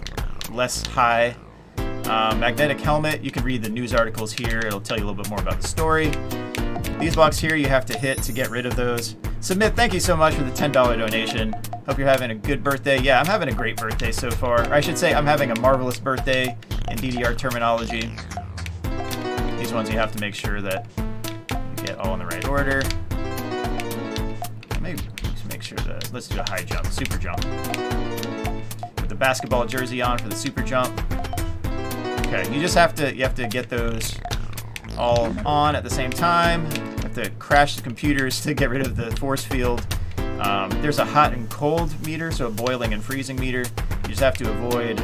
[SPEAKER 1] less high. Magnetic helmet, you can read the news articles here. It'll tell you a little bit more about the story. These blocks here you have to hit to get rid of those. Submit, thank you so much for the $10 donation. Hope you're having a good birthday. Yeah, I'm having a great birthday so far. Or I should say I'm having a marvelous birthday in DDR terminology. These ones you have to make sure that you get all in the right order. Maybe just make sure that, let's do a high jump, super jump. Put the basketball jersey on for the super jump. Okay, you have to get those all on at the same time. You have to crash the computers to get rid of the force field. There's a hot and cold meter, so a boiling and freezing meter. You just have to avoid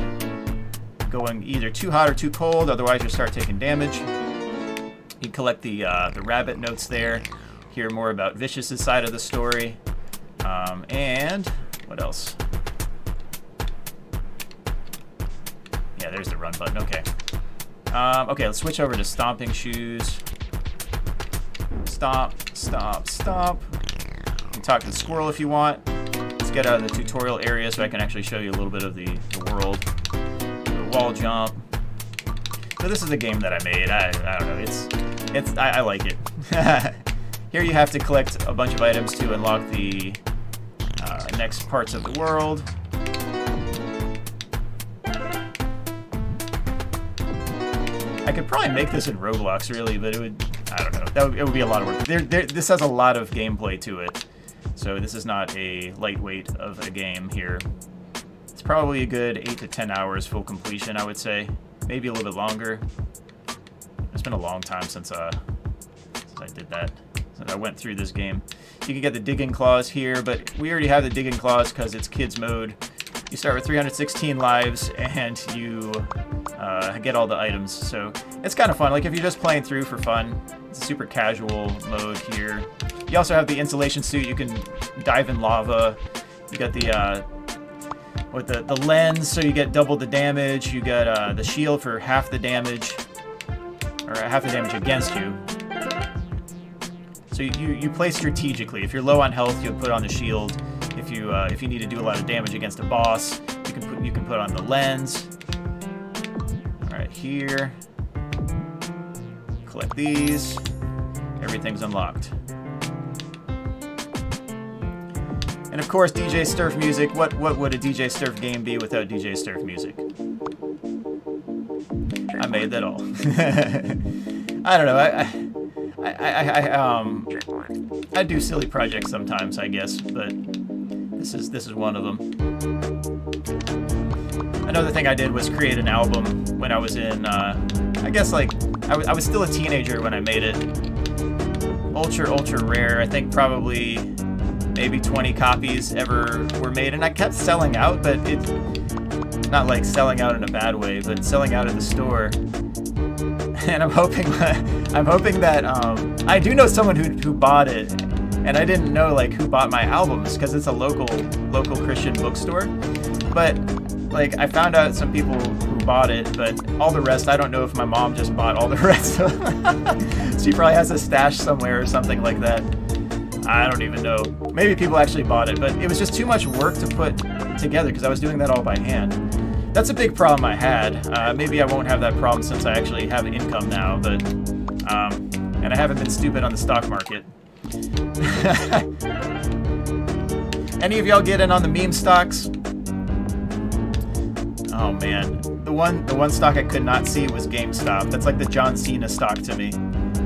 [SPEAKER 1] going either too hot or too cold, otherwise you'll start taking damage. You collect the rabbit notes there, hear more about Vicious's side of the story, and what else? Yeah, there's the run button. Okay. Okay, let's switch over to stomping shoes. Stomp, stomp, stomp. You can talk to the squirrel if you want. Let's get out of the tutorial area so I can actually show you a little bit of the world. Do a wall jump. So this is a game that I made. I don't know. I like it. Here you have to collect a bunch of items to unlock the next parts of the world. I could probably make this in Roblox, really, but it would, I don't know, it would be a lot of work. This has a lot of gameplay to it, so this is not a lightweight of a game here. It's probably a good 8 to 10 hours full completion, I would say. Maybe a little bit longer. It's been a long time since I did that, since I went through this game. You can get the digging claws here, but we already have the digging claws because it's kids mode. You start with 316 lives, and you get all the items, so it's kind of fun. Like if you're just playing through for fun, it's a super casual mode here. You also have the insulation suit. You can dive in lava. You got the with the lens, so you get double the damage. You got the shield for half the damage, or half the damage against you. So you play strategically. If you're low on health, you'll put on the shield. If you need to do a lot of damage against a boss, you can put on the lens. All right, here. Collect these. Everything's unlocked. And of course, DJ Sterf music. What would a DJ Sterf game be without DJ Sterf music? I made that all. I don't know. I do silly projects sometimes, I guess, but this is one of them. Another thing I did was create an album when I was in, I guess like, I was still a teenager when I made it. Ultra rare. I think probably maybe 20 copies ever were made, and I kept selling out, but it's not like selling out in a bad way, but selling out at the store. And I'm hoping that I do know someone who bought it, and I didn't know like who bought my albums because it's a local Christian bookstore. But like I found out some people who bought it, but all the rest I don't know if my mom just bought all the rest. She probably has a stash somewhere or something like that. I don't even know. Maybe people actually bought it, but it was just too much work to put together because I was doing that all by hand. That's a big problem I had. Maybe I won't have that problem since I actually have income now, but and I haven't been stupid on the stock market. Any of y'all get in on the meme stocks? Oh man, the one stock I could not see was GameStop. That's like the John Cena stock to me.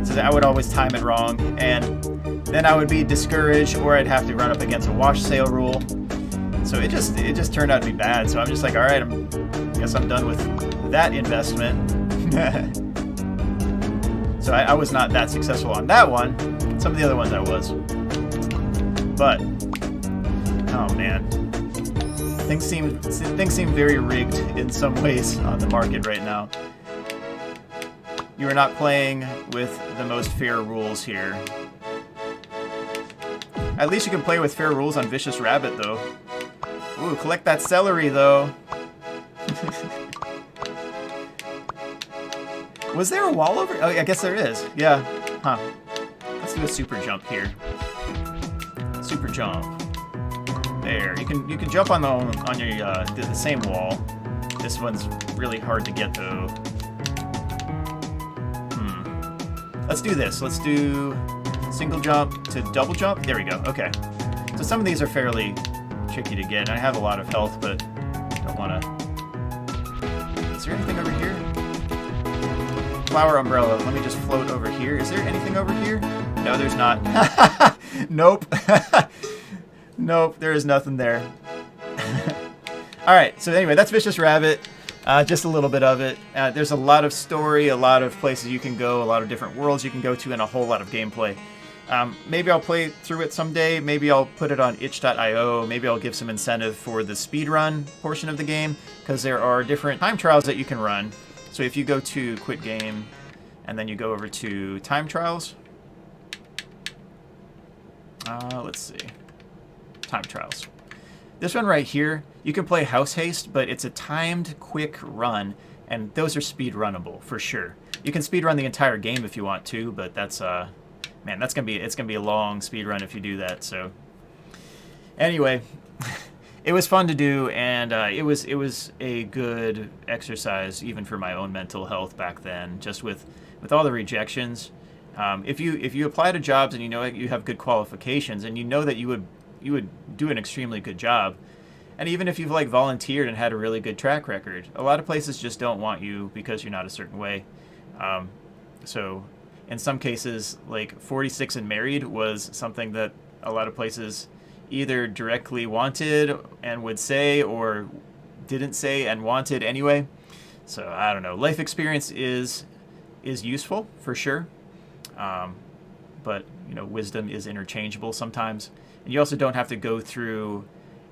[SPEAKER 1] So I would always time it wrong, and then I would be discouraged, or I'd have to run up against a wash sale rule. So it just turned out to be bad. So I'm just like, all right, guess I'm done with that investment. So I was not that successful on that one. Some of the other ones I was. But oh man, things seem very rigged in some ways on the market right now. You are not playing with the most fair rules here. At least you can play with fair rules on Vicious Rabbit, though. Ooh, collect that celery, though. Was there a wall over? Oh, I guess there is. Yeah. Huh. Let's do a super jump here. Super jump. There. You can jump on your the same wall. This one's really hard to get, though. Let's do this. Let's do single jump to double jump. There we go. Okay. So some of these are fairly tricky to get. I have a lot of health, but don't want to... Is there anything over here? Flower umbrella. Let me just float over here. Is there anything over here? No, there's not. Nope. Nope, there is nothing there. Alright, so anyway, that's Vicious Rabbit. Just a little bit of it. There's a lot of story, a lot of places you can go, a lot of different worlds you can go to, and a whole lot of gameplay. Maybe I'll play through it someday. Maybe I'll put it on itch.io. Maybe I'll give some incentive for the speedrun portion of the game, because there are different time trials that you can run. So if you go to quit game, and then you go over to time trials. Let's see. Time trials. This one right here, you can play House Haste, but it's a timed, quick run, and those are speed runnable for sure. You can speed run the entire game if you want to, but that's man, it's gonna be a long speed run if you do that. So anyway, it was fun to do, and it was a good exercise even for my own mental health back then. Just with all the rejections, if you apply to jobs and you know you have good qualifications and you know that you would do an extremely good job. And even if you've like volunteered and had a really good track record, a lot of places just don't want you because you're not a certain way. So in some cases, like 46 and married was something that a lot of places either directly wanted and would say, or didn't say and wanted anyway. So I don't know. Life experience is useful for sure. But you know, wisdom is interchangeable sometimes. And you also don't have to go through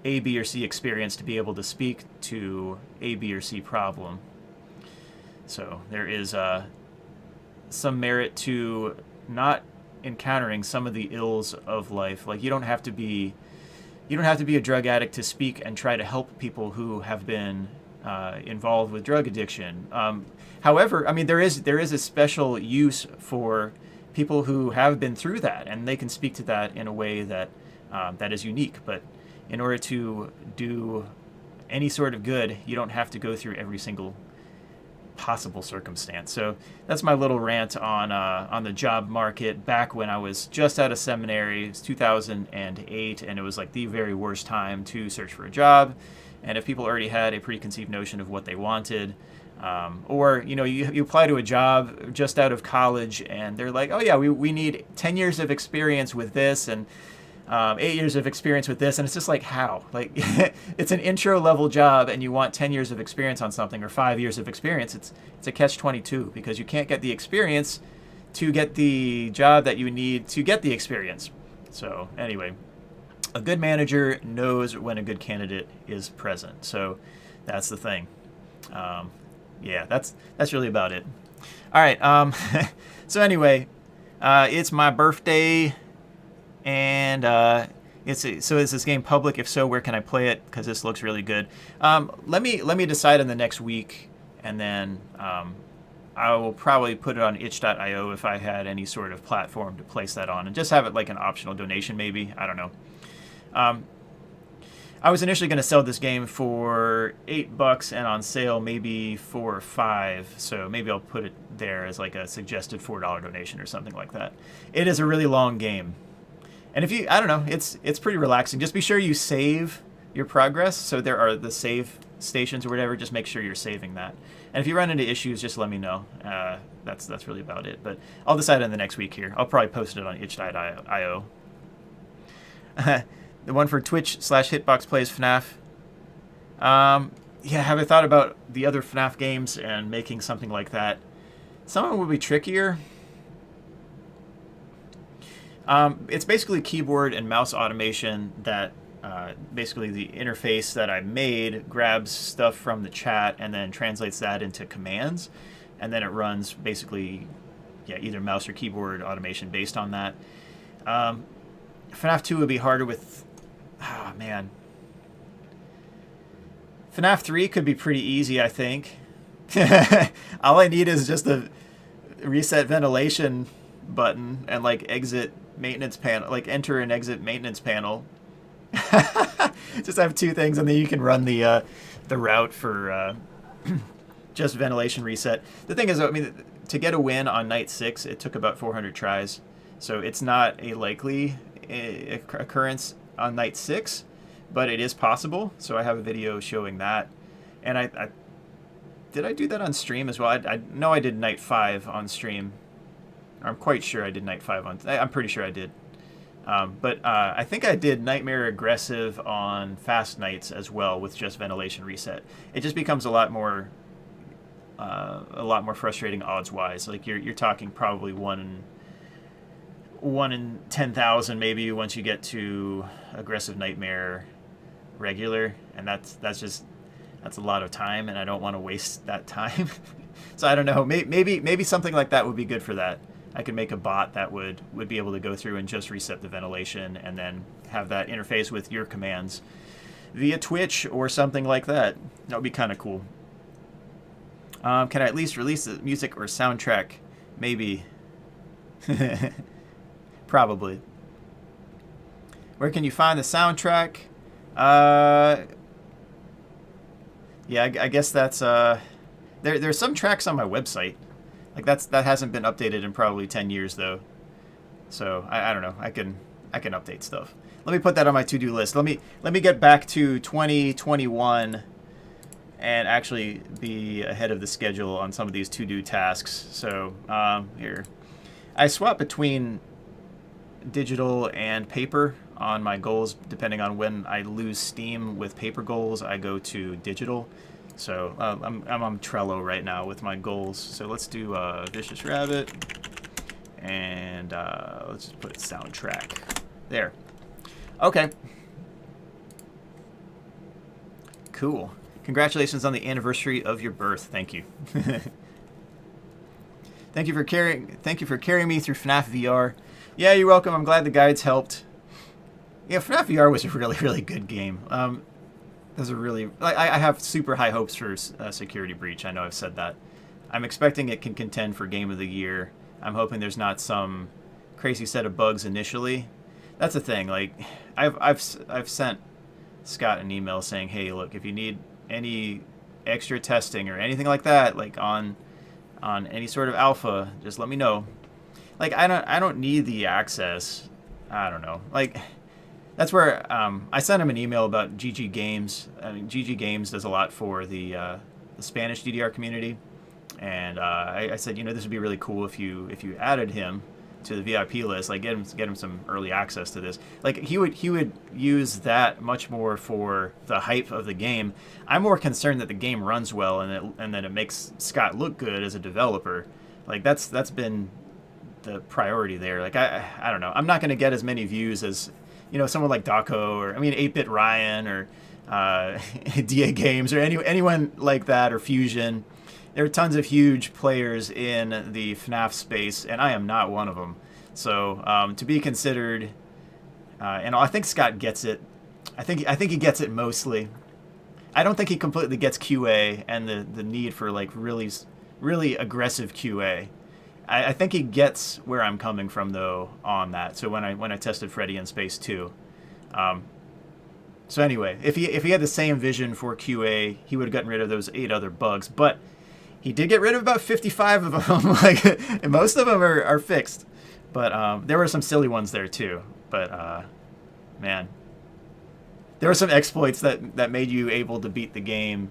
[SPEAKER 1] A, B, or C experience to be able to speak to A, B, or C problem. So there is some merit to not encountering some of the ills of life. Like you don't have to be a drug addict to speak and try to help people who have been involved with drug addiction. However, I mean there is a special use for people who have been through that, and they can speak to that in a way that that is unique. But in order to do any sort of good, you don't have to go through every single possible circumstance. So that's my little rant on the job market back when I was just out of seminary. It was 2008, and it was like the very worst time to search for a job. And if people already had a preconceived notion of what they wanted, or you know, you apply to a job just out of college, and they're like, oh yeah, we need 10 years of experience with this, and 8 years of experience with this, and it's just like, how? Like, it's an intro level job, and you want 10 years of experience on something, or 5 years of experience. It's a catch-22, because you can't get the experience to get the job that you need to get the experience. So anyway, a good manager knows when a good candidate is present. So that's the thing. Yeah, that's really about it. All right. So anyway, it's my birthday. And so is this game public? If so, where can I play it? Because this looks really good. Let me decide in the next week, and then I will probably put it on itch.io if I had any sort of platform to place that on, and just have it like an optional donation maybe. I don't know. I was initially going to sell this game for $8 and on sale maybe 4 or 5. So maybe I'll put it there as like a suggested $4 donation or something like that. It is a really long game. And if you, I don't know, it's pretty relaxing. Just be sure you save your progress. So there are the save stations or whatever. Just make sure you're saving that. And if you run into issues, just let me know. That's really about it. But I'll decide in the next week here. I'll probably post it on itch.io. The one for Twitch/Hitbox Plays FNaF. Yeah, have I thought about the other FNaF games and making something like that? Some of them would be trickier. It's basically keyboard and mouse automation that basically the interface that I made grabs stuff from the chat and then translates that into commands. And then it runs basically, yeah, either mouse or keyboard automation based on that. FNaF 2 would be harder with... Oh, man. FNaF 3 could be pretty easy, I think. All I need is just a reset ventilation button and, like, exit maintenance panel. Like, enter and exit maintenance panel. Just have 2 things, and then you can run the route for just ventilation reset. The thing is, I mean, to get a win on night 6, it took about 400 tries. So it's not a likely occurrence on night 6, but it is possible. So I have a video showing that. And did I do that on stream as well? I know I did night 5 on stream. I'm quite sure I did night 5 on... I'm pretty sure I did. But I think I did Nightmare Aggressive on fast nights as well with just ventilation reset. It just becomes a lot more frustrating odds-wise. Like you're talking probably 1 in 10,000 maybe once you get to Aggressive Nightmare regular, and that's a lot of time, and I don't want to waste that time. So I don't know. Maybe something like that would be good for that. I could make a bot that would be able to go through and just reset the ventilation and then have that interface with your commands via Twitch or something like that. That would be kind of cool. Can I at least release the music or soundtrack? Maybe. Probably. Where can you find the soundtrack? Yeah, I guess that's... There's some tracks on my website. Like that hasn't been updated in probably 10 years though. So I don't know. I can update stuff. Let me put that on my to-do list. Let me get back to 2021 and actually be ahead of the schedule on some of these to-do tasks. So here, I swap between digital and paper on my goals depending on when I lose steam with paper goals. I go to digital. So I'm on Trello right now with my goals. So let's do Vicious Rabbit, and let's just put soundtrack there. Okay. Cool. Congratulations on the anniversary of your birth. Thank you. Thank you for carrying me through FNaF VR. Yeah, you're welcome. I'm glad the guides helped. Yeah, FNaF VR was a really good game. There's a really... I have super high hopes for Security Breach. I know I've said that. I'm expecting it can contend for Game of the Year. I'm hoping there's not some crazy set of bugs initially. That's the thing. Like, I've sent Scott an email saying, hey, look, if you need any extra testing or anything like that, like on any sort of alpha, just let me know. Like, I don't need the access. I don't know. Like... That's where I sent him an email about GG Games. I mean, GG Games does a lot for the Spanish DDR community, and I said, you know, this would be really cool if you added him to the VIP list, like get him some early access to this. Like he would use that much more for the hype of the game. I'm more concerned that the game runs well and that it makes Scott look good as a developer. Like that's been the priority there. Like I don't know. I'm not going to get as many views as, you know, someone like Daco or 8-Bit Ryan or DA Games or anyone like that, or Fusion. There are tons of huge players in the FNaF space, and I am not one of them. So to be considered, and I think Scott gets it. I think he gets it mostly. I don't think he completely gets QA and the need for like really aggressive QA. I think he gets where I'm coming from though on that. So when I tested Freddy in Space 2, So anyway, if he had the same vision for QA, he would have gotten rid of those 8 other bugs. But he did get rid of about 55 of them. Like, and most of them are fixed. But there were some silly ones there too. But man, there were some exploits that made you able to beat the game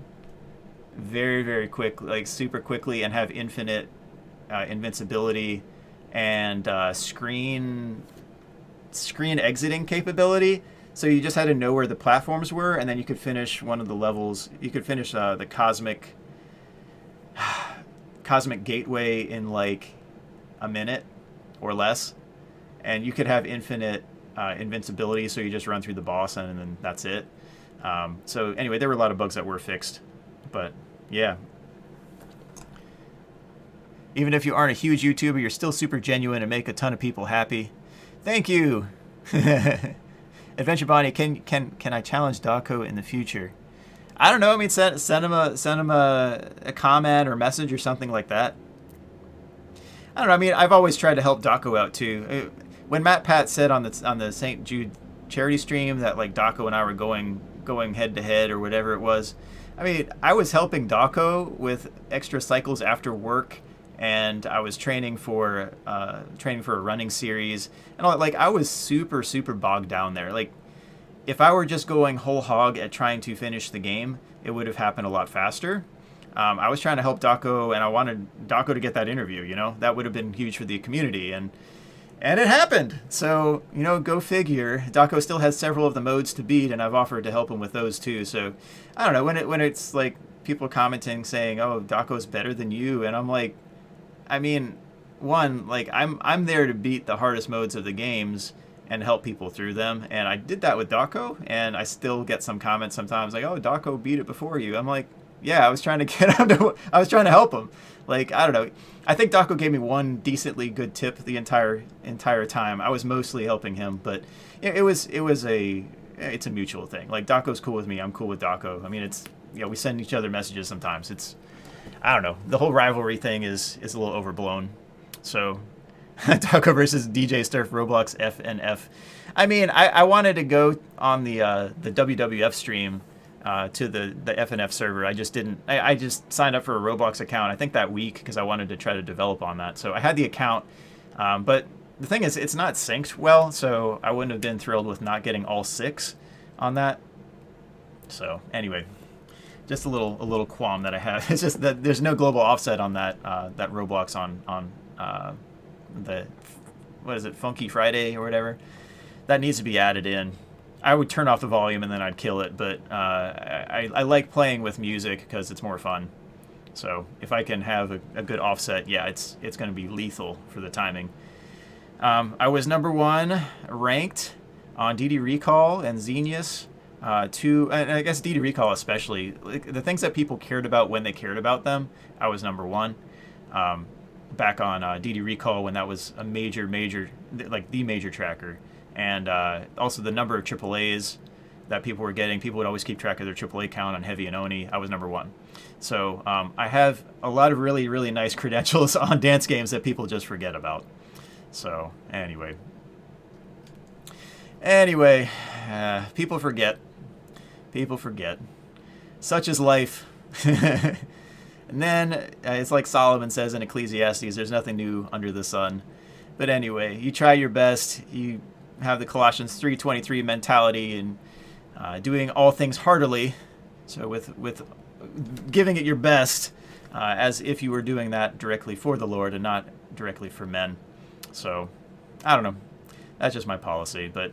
[SPEAKER 1] very, very quick, like super quickly, and have infinite invincibility and screen exiting capability. So you just had to know where the platforms were, and then you could finish one of the levels. You could finish the cosmic gateway in like a minute or less, and you could have infinite invincibility. So you just run through the boss, and then that's it. So anyway, there were a lot of bugs that were fixed, but yeah. Even if you aren't a huge YouTuber, you're still super genuine and make a ton of people happy. Thank you. Adventure Bonnie, can I challenge Daco in the future? I don't know. I mean, send him a comment or message or something like that. I don't know. I mean, I've always tried to help Daco out too. When Matt Pat said on the St. Jude charity stream that like Daco and I were going head to head or whatever it was, I mean, I was helping Daco with extra cycles after work, and I was training for a running series, and like I was super bogged down there. Like, if I were just going whole hog at trying to finish the game, it would have happened a lot faster. I was trying to help Daco, and I wanted Daco to get that interview. You know, that would have been huge for the community, and it happened. So, you know, go figure. Daco still has several of the modes to beat, and I've offered to help him with those too. So, I don't know, when it's like people commenting saying, "Oh, Daco's better than you," and I'm like, I mean, one, like I'm there to beat the hardest modes of the games and help people through them, and I did that with Daco, and I still get some comments sometimes like, "Oh, Daco beat it before you." I'm like, yeah, I was trying to get him to, I was trying to help him. Like, I don't know. I think Daco gave me one decently good tip the entire time. I was mostly helping him, but it's a mutual thing. Like, Daco's cool with me, I'm cool with Daco. I mean, it's, you know, we send each other messages sometimes. It's, I don't know. The whole rivalry thing is a little overblown. So, Daco versus DJ Sterf Roblox FNF. I mean, I wanted to go on the WWF stream to the FNF server. I just didn't. I just signed up for a Roblox account, I think that week, because I wanted to try to develop on that. So I had the account, but the thing is, it's not synced well, so I wouldn't have been thrilled with not getting all 6 on that. So anyway, just a little qualm that I have. It's just that there's no global offset on that Roblox on the, what is it, Funky Friday or whatever. That needs to be added in. I would turn off the volume and then I'd kill it, but I like playing with music because it's more fun. So if I can have a good offset, yeah, it's going to be lethal for the timing. I was #1 ranked on DD Recall and Xenius. And I guess DD Recall especially. Like, the things that people cared about when they cared about them, I was #1. Back on DD Recall when that was a major, like the major tracker. And also the number of AAAs that people were getting. People would always keep track of their AAA count on Heavy and Oni. I was #1. So I have a lot of really, really nice credentials on dance games that people just forget about. So anyway, people forget. People forget. Such is life. And then it's like Solomon says in Ecclesiastes, there's nothing new under the sun. But anyway, you try your best. You have the Colossians 3:23 mentality and doing all things heartily. So with giving it your best, as if you were doing that directly for the Lord and not directly for men. So I don't know. That's just my policy. But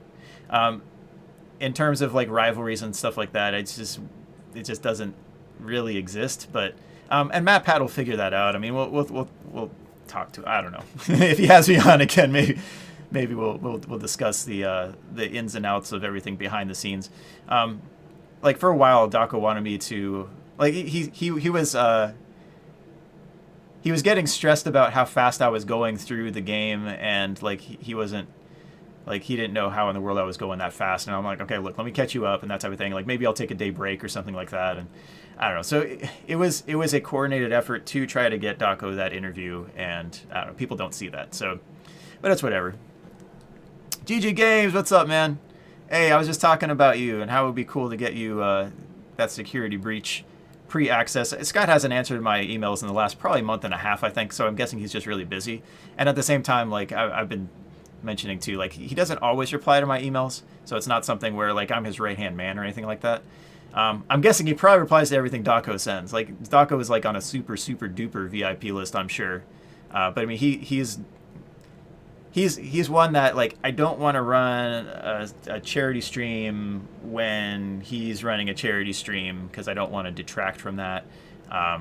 [SPEAKER 1] in terms of like rivalries and stuff like that, it just doesn't really exist. But and Matt Pat will figure that out. I mean, we'll talk to. I don't know if he has me on again. Maybe we'll discuss the ins and outs of everything behind the scenes. Like for a while, Daco wanted me to like he was getting stressed about how fast I was going through the game, and like he wasn't. Like, he didn't know how in the world I was going that fast. And I'm like, okay, look, let me catch you up and that type of thing. Like, maybe I'll take a day break or something like that. And I don't know. So it was a coordinated effort to try to get Daco that interview. And I don't know, people don't see that. So, but it's whatever. GG Games, what's up, man? Hey, I was just talking about you and how it would be cool to get you that security breach pre-access. Scott hasn't answered my emails in the last probably month and a half, I think, so I'm guessing he's just really busy. And at the same time, like, I've been mentioning too, like, he doesn't always reply to my emails, so it's not something where, like, I'm his right-hand man or anything like that. I'm guessing he probably replies to everything Daco sends. Like, Daco is, like, on a super, super duper VIP list, I'm sure. But, I mean, he's one that, like, I don't want to run a charity stream when he's running a charity stream because I don't want to detract from that.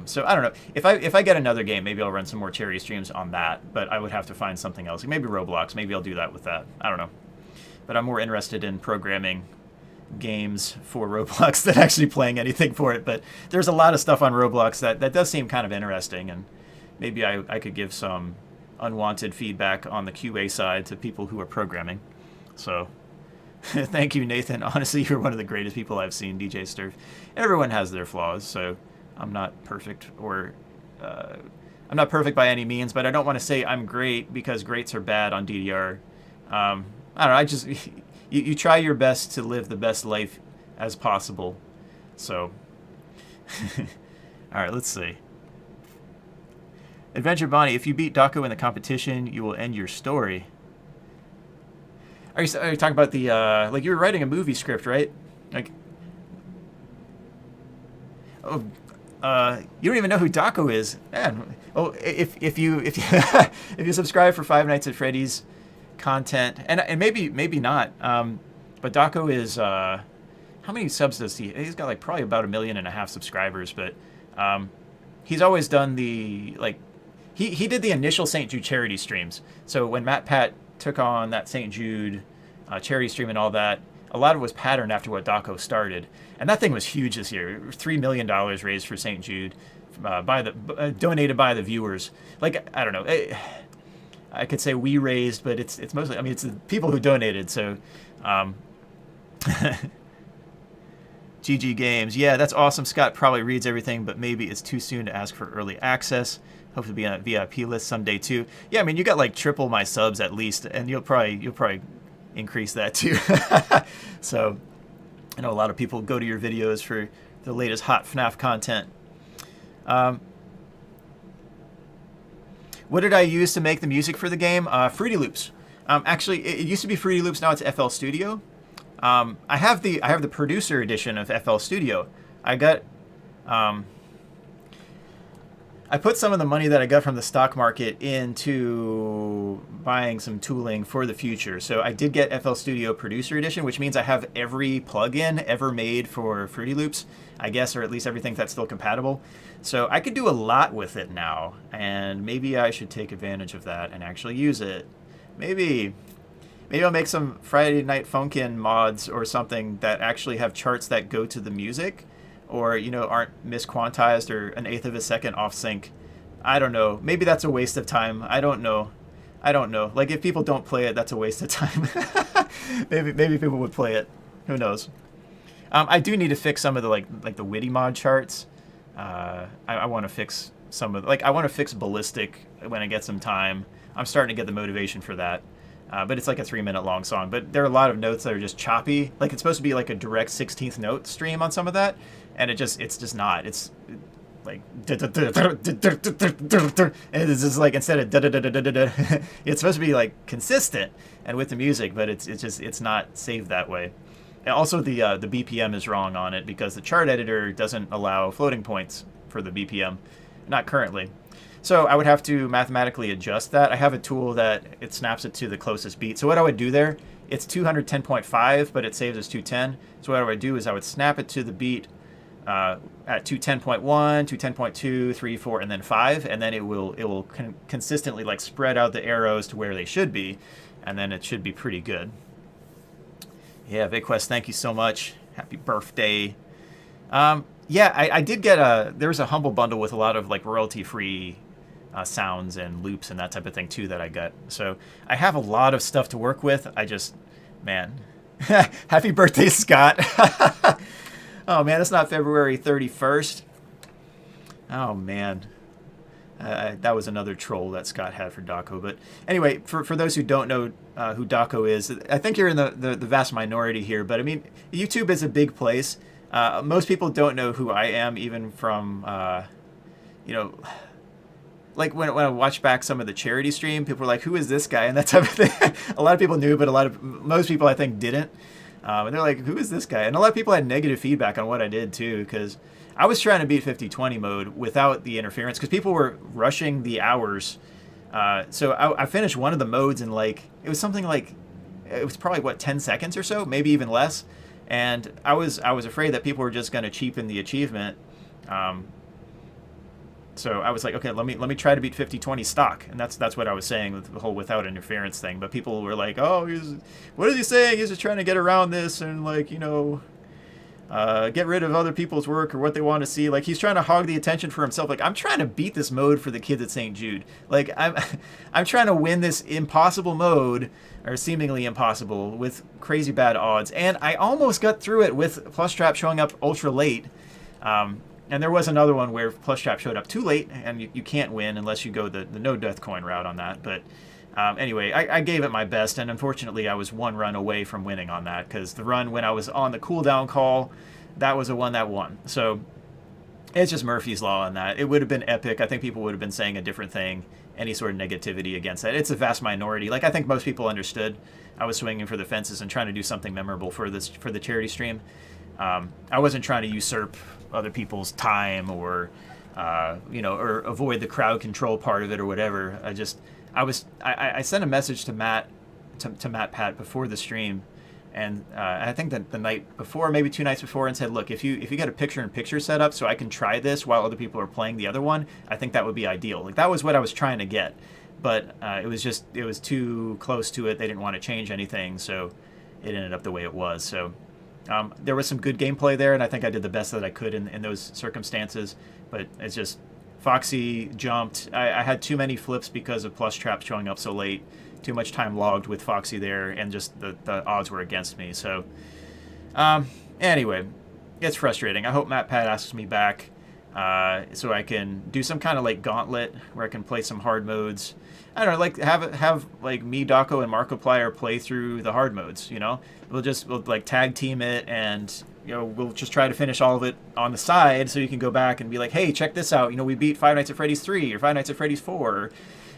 [SPEAKER 1] So I don't know. If I get another game, maybe I'll run some more charity streams on that. But I would have to find something else. Like maybe Roblox. Maybe I'll do that with that. I don't know. But I'm more interested in programming games for Roblox than actually playing anything for it. But there's a lot of stuff on Roblox that does seem kind of interesting, and maybe I could give some unwanted feedback on the QA side to people who are programming. So thank you, Nathan. Honestly, you're one of the greatest people I've seen, DJ Sterf. Everyone has their flaws, so I'm not perfect, or I'm not perfect by any means, but I don't want to say I'm great because greats are bad on DDR. I don't know, I just you try your best to live the best life as possible. So all right, let's see. Adventure Bonnie, if you beat Daco in the competition, you will end your story. Are you talking about the, like you were writing a movie script, right? Like, oh, you don't even know who Daco is, man. Oh, if you if you subscribe for Five Nights at Freddy's content, and maybe not, but Daco is, how many subs does he? He's got like probably about 1.5 million subscribers, but he's always done the like. He did the initial St. Jude charity streams. So when Matt Pat took on that St. Jude charity stream and all that, a lot of it was patterned after what Daco started. And that thing was huge this year. $3 million raised for St. Jude, donated by the viewers. Like, I don't know. I could say we raised, but it's mostly, I mean, it's the people who donated. So, GG Games. Yeah, that's awesome. Scott probably reads everything, but maybe it's too soon to ask for early access. Hope to be on a VIP list someday too. Yeah, I mean, you got like triple my subs at least, and you'll probably increase that too. So I know a lot of people go to your videos for the latest hot FNaF content. What did I use to make the music for the game? Fruity Loops. Actually, it used to be Fruity Loops. Now it's FL Studio. I have the producer edition of FL Studio. I got. I put some of the money that I got from the stock market into buying some tooling for the future. So I did get FL Studio Producer Edition, which means I have every plugin ever made for Fruity Loops, I guess, or at least everything that's still compatible. So I could do a lot with it now, and maybe I should take advantage of that and actually use it. Maybe I'll make some Friday Night Funkin' mods or something that actually have charts that go to the music, or, you know, aren't misquantized or 1/8 of a second off sync. I don't know. Maybe that's a waste of time. I don't know. Like, if people don't play it, that's a waste of time. maybe people would play it. Who knows? I do need to fix some of the like the witty mod charts. I want to fix some of I want to fix ballistic when I get some time. I'm starting to get the motivation for that. But it's like a 3-minute long song. But there are a lot of notes that are just choppy. Like, it's supposed to be like a direct 16th note stream on some of that, and it's just not. It's like and it's just like, instead of it's supposed to be like consistent and with the music, but it's not saved that way. And also the BPM is wrong on it because the chart editor doesn't allow floating points for the BPM, not currently. So I would have to mathematically adjust that. I have a tool that it snaps it to the closest beat. So what I would do there, it's 210.5, but it saves as 210. So what I would do is I would snap it to the beat at 210.1, 210.2, 3, 4, and then 5, and then it will consistently like spread out the arrows to where they should be, and then it should be pretty good. Yeah, VidQuest, thank you so much. Happy birthday. Yeah, I did get there was a Humble bundle with a lot of like royalty-free sounds and loops and that type of thing too that I got. So I have a lot of stuff to work with. Man. Happy birthday, Scott. Oh man, it's not February 31st. Oh man. That was another troll that Scott had for Daco. But anyway, for those who don't know who Daco is, I think you're in the vast minority here. But I mean, YouTube is a big place. Most people don't know who I am, even from, you know, like when I watch back some of the charity stream, people are like, who is this guy? And that type of thing. A lot of people knew, but most people I think didn't. And they're like, who is this guy? And a lot of people had negative feedback on what I did too, because I was trying to beat 50-20 mode without the interference, because people were rushing the hours. So I finished one of the modes in like, it was something like, it was probably what, 10 seconds or so, maybe even less. And I was afraid that people were just going to cheapen the achievement. So I was like, okay, let me try to beat 50-20 stock, and that's what I was saying with the whole without interference thing. But people were like, oh, what is he saying? He's just trying to get around this and, like, you know, get rid of other people's work or what they want to see. Like, he's trying to hog the attention for himself. Like, I'm trying to beat this mode for the kids at St. Jude. Like, I'm trying to win this impossible mode, or seemingly impossible, with crazy bad odds. And I almost got through it with Plus Trap showing up ultra late. And there was another one where Plus Trap showed up too late, and you can't win unless you go the no death coin route on that. But anyway, I gave it my best, and unfortunately I was one run away from winning on that, because the run when I was on the cooldown call, that was the one that won. So it's just Murphy's Law on that. It would have been epic. I think people would have been saying a different thing, any sort of negativity against that. It's a vast minority. Like, I think most people understood I was swinging for the fences and trying to do something memorable for the charity stream. I wasn't trying to usurp other people's time or, you know, or avoid the crowd control part of it or whatever. I sent a message to Matt Pat before the stream, and I think that the night before, maybe 2 nights before, and said, look, if you get a picture-in-picture set up so I can try this while other people are playing the other one, I think that would be ideal. Like, that was what I was trying to get, but it was too close to it. They didn't want to change anything, so it ended up the way it was. So there was some good gameplay there, and I think I did the best that I could in those circumstances. But it's just, Foxy jumped. I had too many flips because of Plus Trap showing up so late. Too much time logged with Foxy there, and just the odds were against me. So anyway, it's frustrating. I hope Matt Pat asks me back so I can do some kind of like gauntlet where I can play some hard modes. I don't know, like have like me, Daco, and Markiplier play through the hard modes. You know, we'll like tag team it, and you know, we'll just try to finish all of it on the side, so you can go back and be like, hey, check this out. You know, we beat Five Nights at Freddy's 3 or Five Nights at Freddy's 4, or,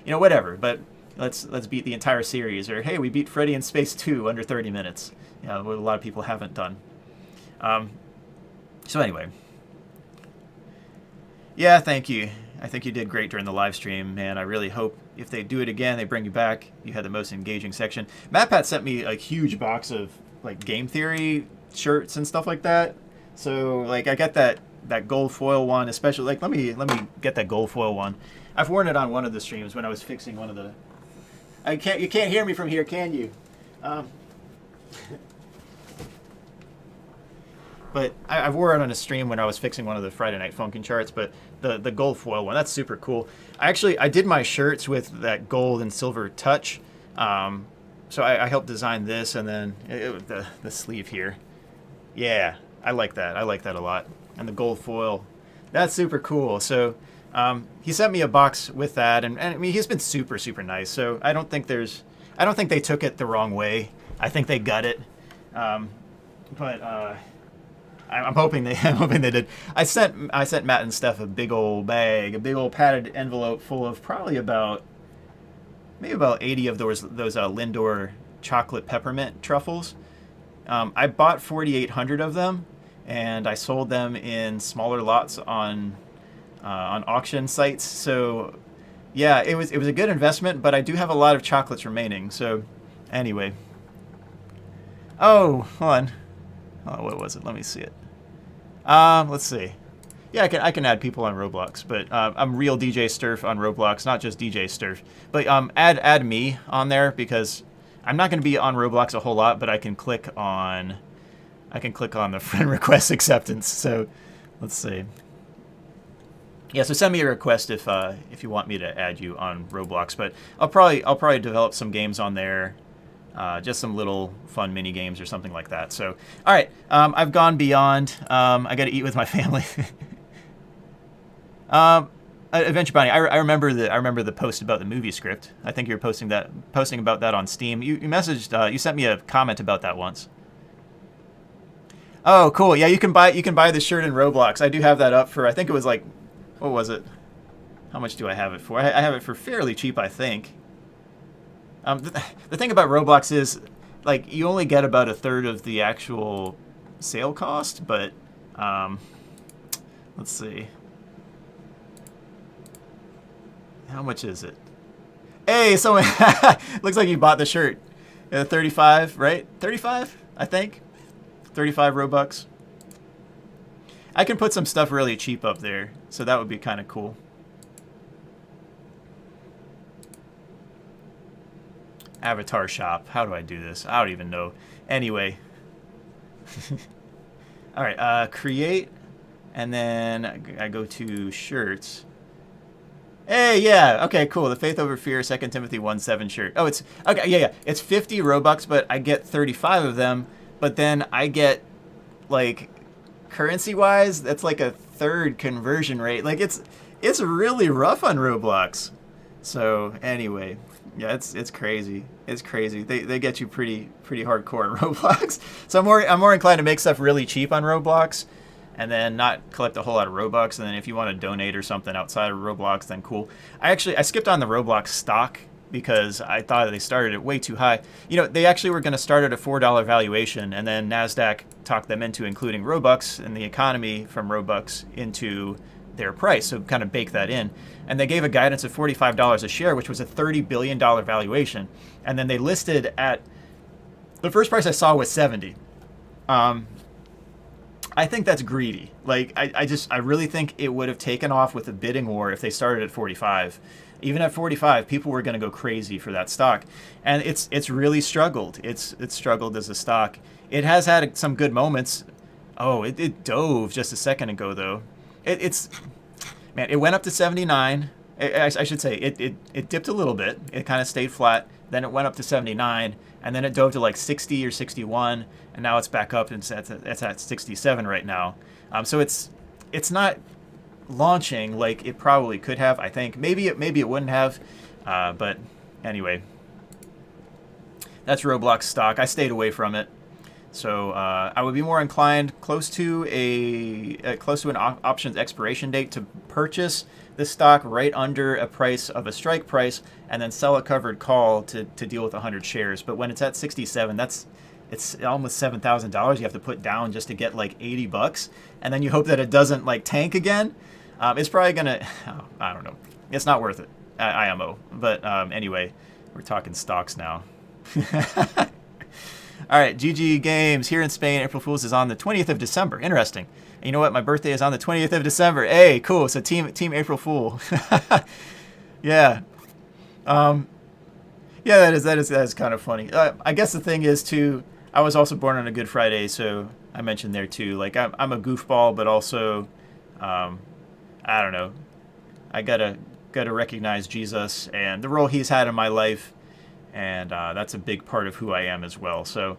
[SPEAKER 1] you know, whatever. But let's beat the entire series, or hey, we beat Freddy in Space 2 under 30 minutes. You know, what a lot of people haven't done. So anyway, yeah, thank you. I think you did great during the live stream, man. I really hope if they do it again, they bring you back. You had the most engaging section. MatPat sent me a huge box of like game theory shirts and stuff like that. So like I got that gold foil one, especially like let me get that gold foil one. I've worn it on one of the streams when I was fixing one of the. You can't hear me from here, can you? But I've wore it on a stream when I was fixing one of the Friday Night Funkin' charts, but the gold foil one, that's super cool. I did my shirts with that gold and silver touch. So I helped design this, and then the sleeve here. Yeah, I like that. I like that a lot. And the gold foil, that's super cool. So he sent me a box with that, and I mean, he's been super, super nice. So I don't think they took it the wrong way. I think they got it. But I'm hoping they did. I sent Matt and Steph a big old bag, a big old padded envelope full of probably maybe about 80 of those Lindor chocolate peppermint truffles. I bought 4,800 of them, and I sold them in smaller lots on auction sites. So yeah, it was a good investment, but I do have a lot of chocolates remaining. So anyway, oh, hold on. Oh, what was it? Let me see it. Let's see. Yeah, I can add people on Roblox, but I'm real DJ Sterf on Roblox, not just DJ Sterf. But add me on there, because I'm not going to be on Roblox a whole lot, but I can click on the friend request acceptance. So let's see. Yeah, so send me a request if you want me to add you on Roblox. But I'll probably develop some games on there. Just some little fun mini games or something like that. So, all right, I've gone beyond. I got to eat with my family. Adventure Bounty. I remember the post about the movie script. I think you were posting about that on Steam. You messaged. You sent me a comment about that once. Oh, cool. Yeah, you can buy the shirt in Roblox. I do have that up for. I think it was like, what was it? How much do I have it for? I have it for fairly cheap, I think. The thing about Roblox is, like, you only get about a third of the actual sale cost, but let's see. How much is it? Hey, someone looks like you bought the shirt. 35, right? 35, I think. 35 Robux. I can put some stuff really cheap up there, so that would be kind of cool. Avatar shop. How do I do this? I don't even know. Anyway. All right, create, and then I go to shirts. Hey, yeah, okay, cool. The Faith Over Fear, 2 Timothy 1:7 shirt. Oh, it's, okay, yeah. It's 50 Robux, but I get 35 of them, but then I get, like, currency-wise, that's like a third conversion rate. Like, it's really rough on Roblox. So, anyway, yeah, it's crazy. It's crazy. They get you pretty hardcore on Roblox. So I'm more inclined to make stuff really cheap on Roblox, and then not collect a whole lot of Robux. And then if you want to donate or something outside of Roblox, then cool. I skipped on the Roblox stock because I thought they started it way too high. You know, they actually were going to start at a $4 valuation, and then NASDAQ talked them into including Robux and the economy from Robux into their price, so kind of bake that in. And they gave a guidance of $45 a share, which was a $30 billion valuation. And then they listed at, the first price I saw was 70. I think that's greedy. Like, I really think it would have taken off with a bidding war if they started at 45. Even at 45, people were going to go crazy for that stock. And it's really struggled. It's struggled as a stock. It has had some good moments. Oh, it dove just a second ago, though. Man, it went up to 79. I should say, it dipped a little bit. It kind of stayed flat. Then it went up to 79. And then it dove to like 60 or 61. And now it's back up, and it's at 67 right now. So it's not launching like it probably could have, I think. Maybe it wouldn't have. But anyway, that's Roblox stock. I stayed away from it. So I would be more inclined close to an options expiration date to purchase the stock right under a price of a strike price, and then sell a covered call to deal with 100 shares. But when it's at 67, it's almost $7,000 you have to put down just to get like $80, and then you hope that it doesn't like tank again. It's probably gonna, I don't know. It's not worth it. IMO. But anyway, we're talking stocks now. All right, GG Games here in Spain. April Fool's is on the 20th of December. Interesting. And you know what? My birthday is on the 20th of December. Hey, cool. So team April Fool. Yeah. Yeah, that is kind of funny. I guess the thing is too, I was also born on a Good Friday, so I mentioned there too. Like I'm a goofball, but also, I don't know. I gotta recognize Jesus and the role he's had in my life. And that's a big part of who I am as well. So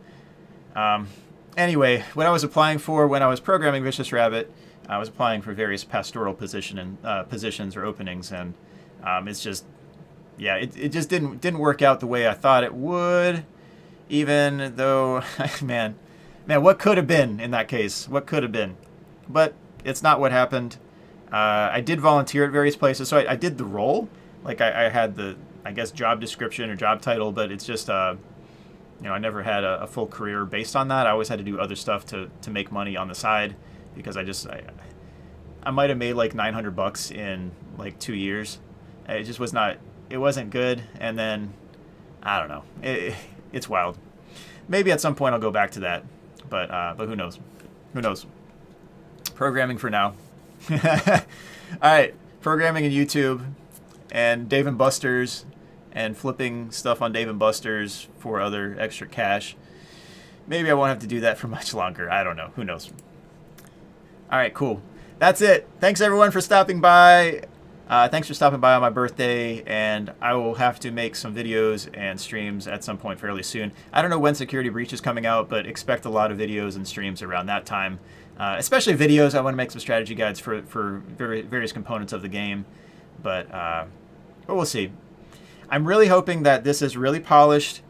[SPEAKER 1] anyway, what I was applying for when I was programming Vicious Rabbit, I was applying for various pastoral positions or openings, and it's just, yeah, it just didn't work out the way I thought it would, even though, man, what could have been in that case? What could have been? But it's not what happened. I did volunteer at various places, so I did the role. Like I had the, I guess, job description or job title, but it's just, I never had a full career based on that. I always had to do other stuff to make money on the side, because I might have made like $900 in like 2 years. It just was not, it wasn't good. And then, I don't know, it's wild. Maybe at some point I'll go back to that, but who knows? Who knows? Programming for now. All right, programming in YouTube and Dave & Buster's, and flipping stuff on Dave & Buster's for other extra cash. Maybe I won't have to do that for much longer. I don't know. Who knows? All right, cool. That's it. Thanks, everyone, for stopping by. Thanks for stopping by on my birthday, and I will have to make some videos and streams at some point fairly soon. I don't know when Security Breach is coming out, but expect a lot of videos and streams around that time. Especially videos. I want to make some strategy guides for various components of the game. but we'll see. I'm really hoping that this is really polished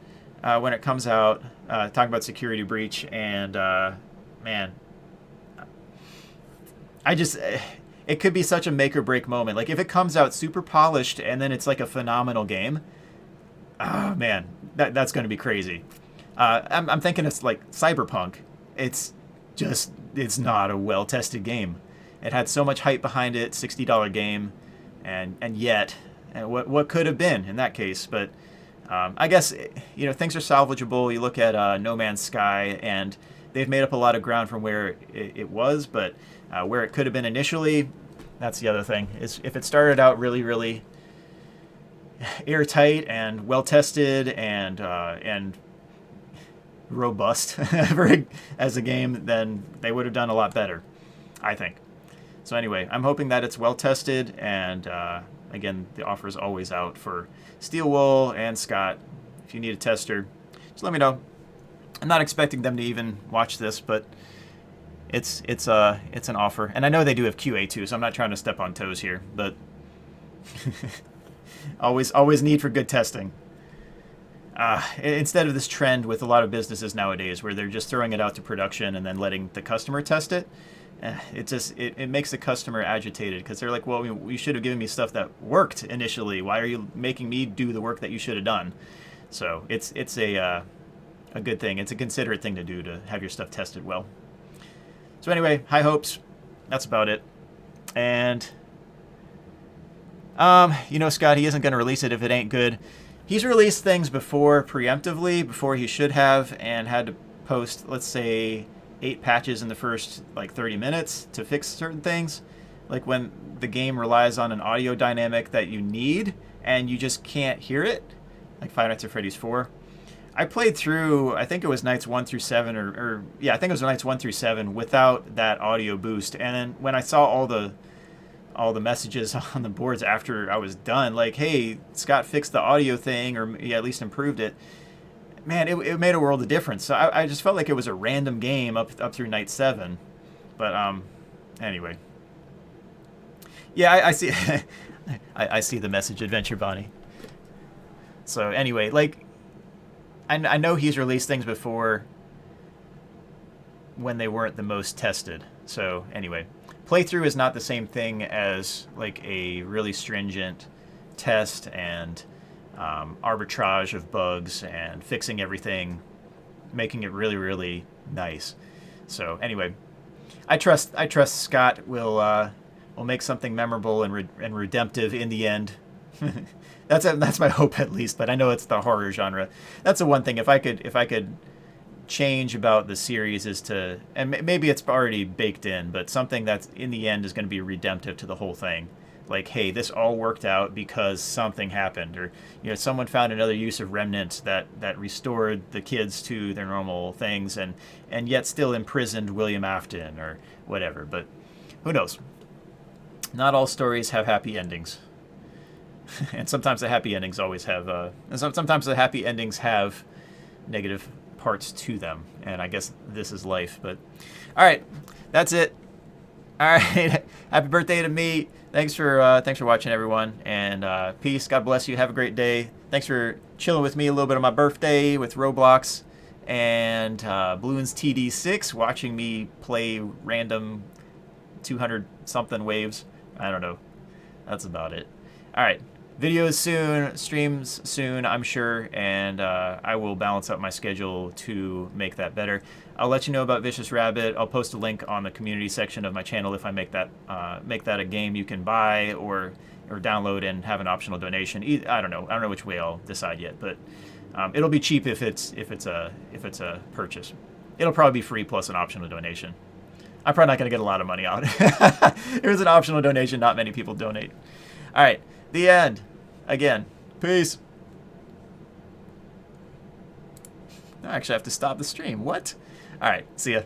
[SPEAKER 1] when it comes out. Talking about security breach, and man, it could be such a make or break moment. Like if it comes out super polished and then it's like a phenomenal game, oh man, that's going to be crazy. I'm thinking it's like Cyberpunk. It's not a well tested game. It had so much hype behind it, $60 game, and yet, what could have been in that case? But I guess things are salvageable. You look at No Man's Sky, and they've made up a lot of ground from where it was, but where it could have been initially, that's the other thing. Is if it started out really, really airtight and well tested and robust as a game, then they would have done a lot better, I think. So anyway, I'm hoping that it's well tested, and again, the offer is always out for Steelwool and Scott. If you need a tester, just let me know. I'm not expecting them to even watch this, but it's an offer, and I know they do have QA too, so I'm not trying to step on toes here, but always need for good testing. Instead of this trend with a lot of businesses nowadays where they're just throwing it out to production and then letting the customer test it, it makes the customer agitated because they're like, well, you should have given me stuff that worked initially. Why are you making me do the work that you should have done? So it's a good thing. It's a considerate thing to do to have your stuff tested well. So anyway, high hopes. That's about it. And Scott, he isn't going to release it if it ain't good. He's released things before preemptively, before he should have, and had to post, let's say, 8 patches in the first 30 minutes to fix certain things. Like when the game relies on an audio dynamic that you need and you just can't hear it, like Five Nights at Freddy's 4. I played through, I think it was nights 1 through 7, I think it was nights 1 through 7 without that audio boost. And then when I saw all the messages on the boards after I was done, like, hey, Scott fixed the audio thing, or at least improved it. Man, it made a world of difference. So I just felt like it was a random game up through night 7. But anyway, yeah, I see. I see the message, Adventure Bonnie. So anyway, I know he's released things before when they weren't the most tested. So anyway, playthrough is not the same thing as a really stringent test and arbitrage of bugs and fixing everything, making it really, really nice. So anyway, I trust Scott will make something memorable and redemptive in the end. That's my hope, at least. But I know it's the horror genre. That's the one thing. If I could change about the series is to, and maybe it's already baked in, but something that's in the end is going to be redemptive to the whole thing. Like, hey, this all worked out because something happened, or someone found another use of remnants that restored the kids to their normal things, and yet still imprisoned William Afton or whatever. But who knows? Not all stories have happy endings. And sometimes the happy endings always have, sometimes the happy endings have negative parts to them. And I guess this is life. But all right, that's it. All right, happy birthday to me. Thanks for watching, everyone. And peace. God bless you. Have a great day. Thanks for chilling with me a little bit on my birthday with Roblox and Bloons TD6, watching me play random 200-something waves. I don't know. That's about it. All right. Videos soon, streams soon, I'm sure, and I will balance out my schedule to make that better. I'll let you know about Vicious Rabbit. I'll post a link on the community section of my channel if I make that a game you can buy or download and have an optional donation. I don't know which way I'll decide yet, but it'll be cheap if it's a purchase. It'll probably be free plus an optional donation. I'm probably not going to get a lot of money out. It was an optional donation. Not many people donate. All right. The end. Again. Peace. I actually have to stop the stream. What? All right. See ya.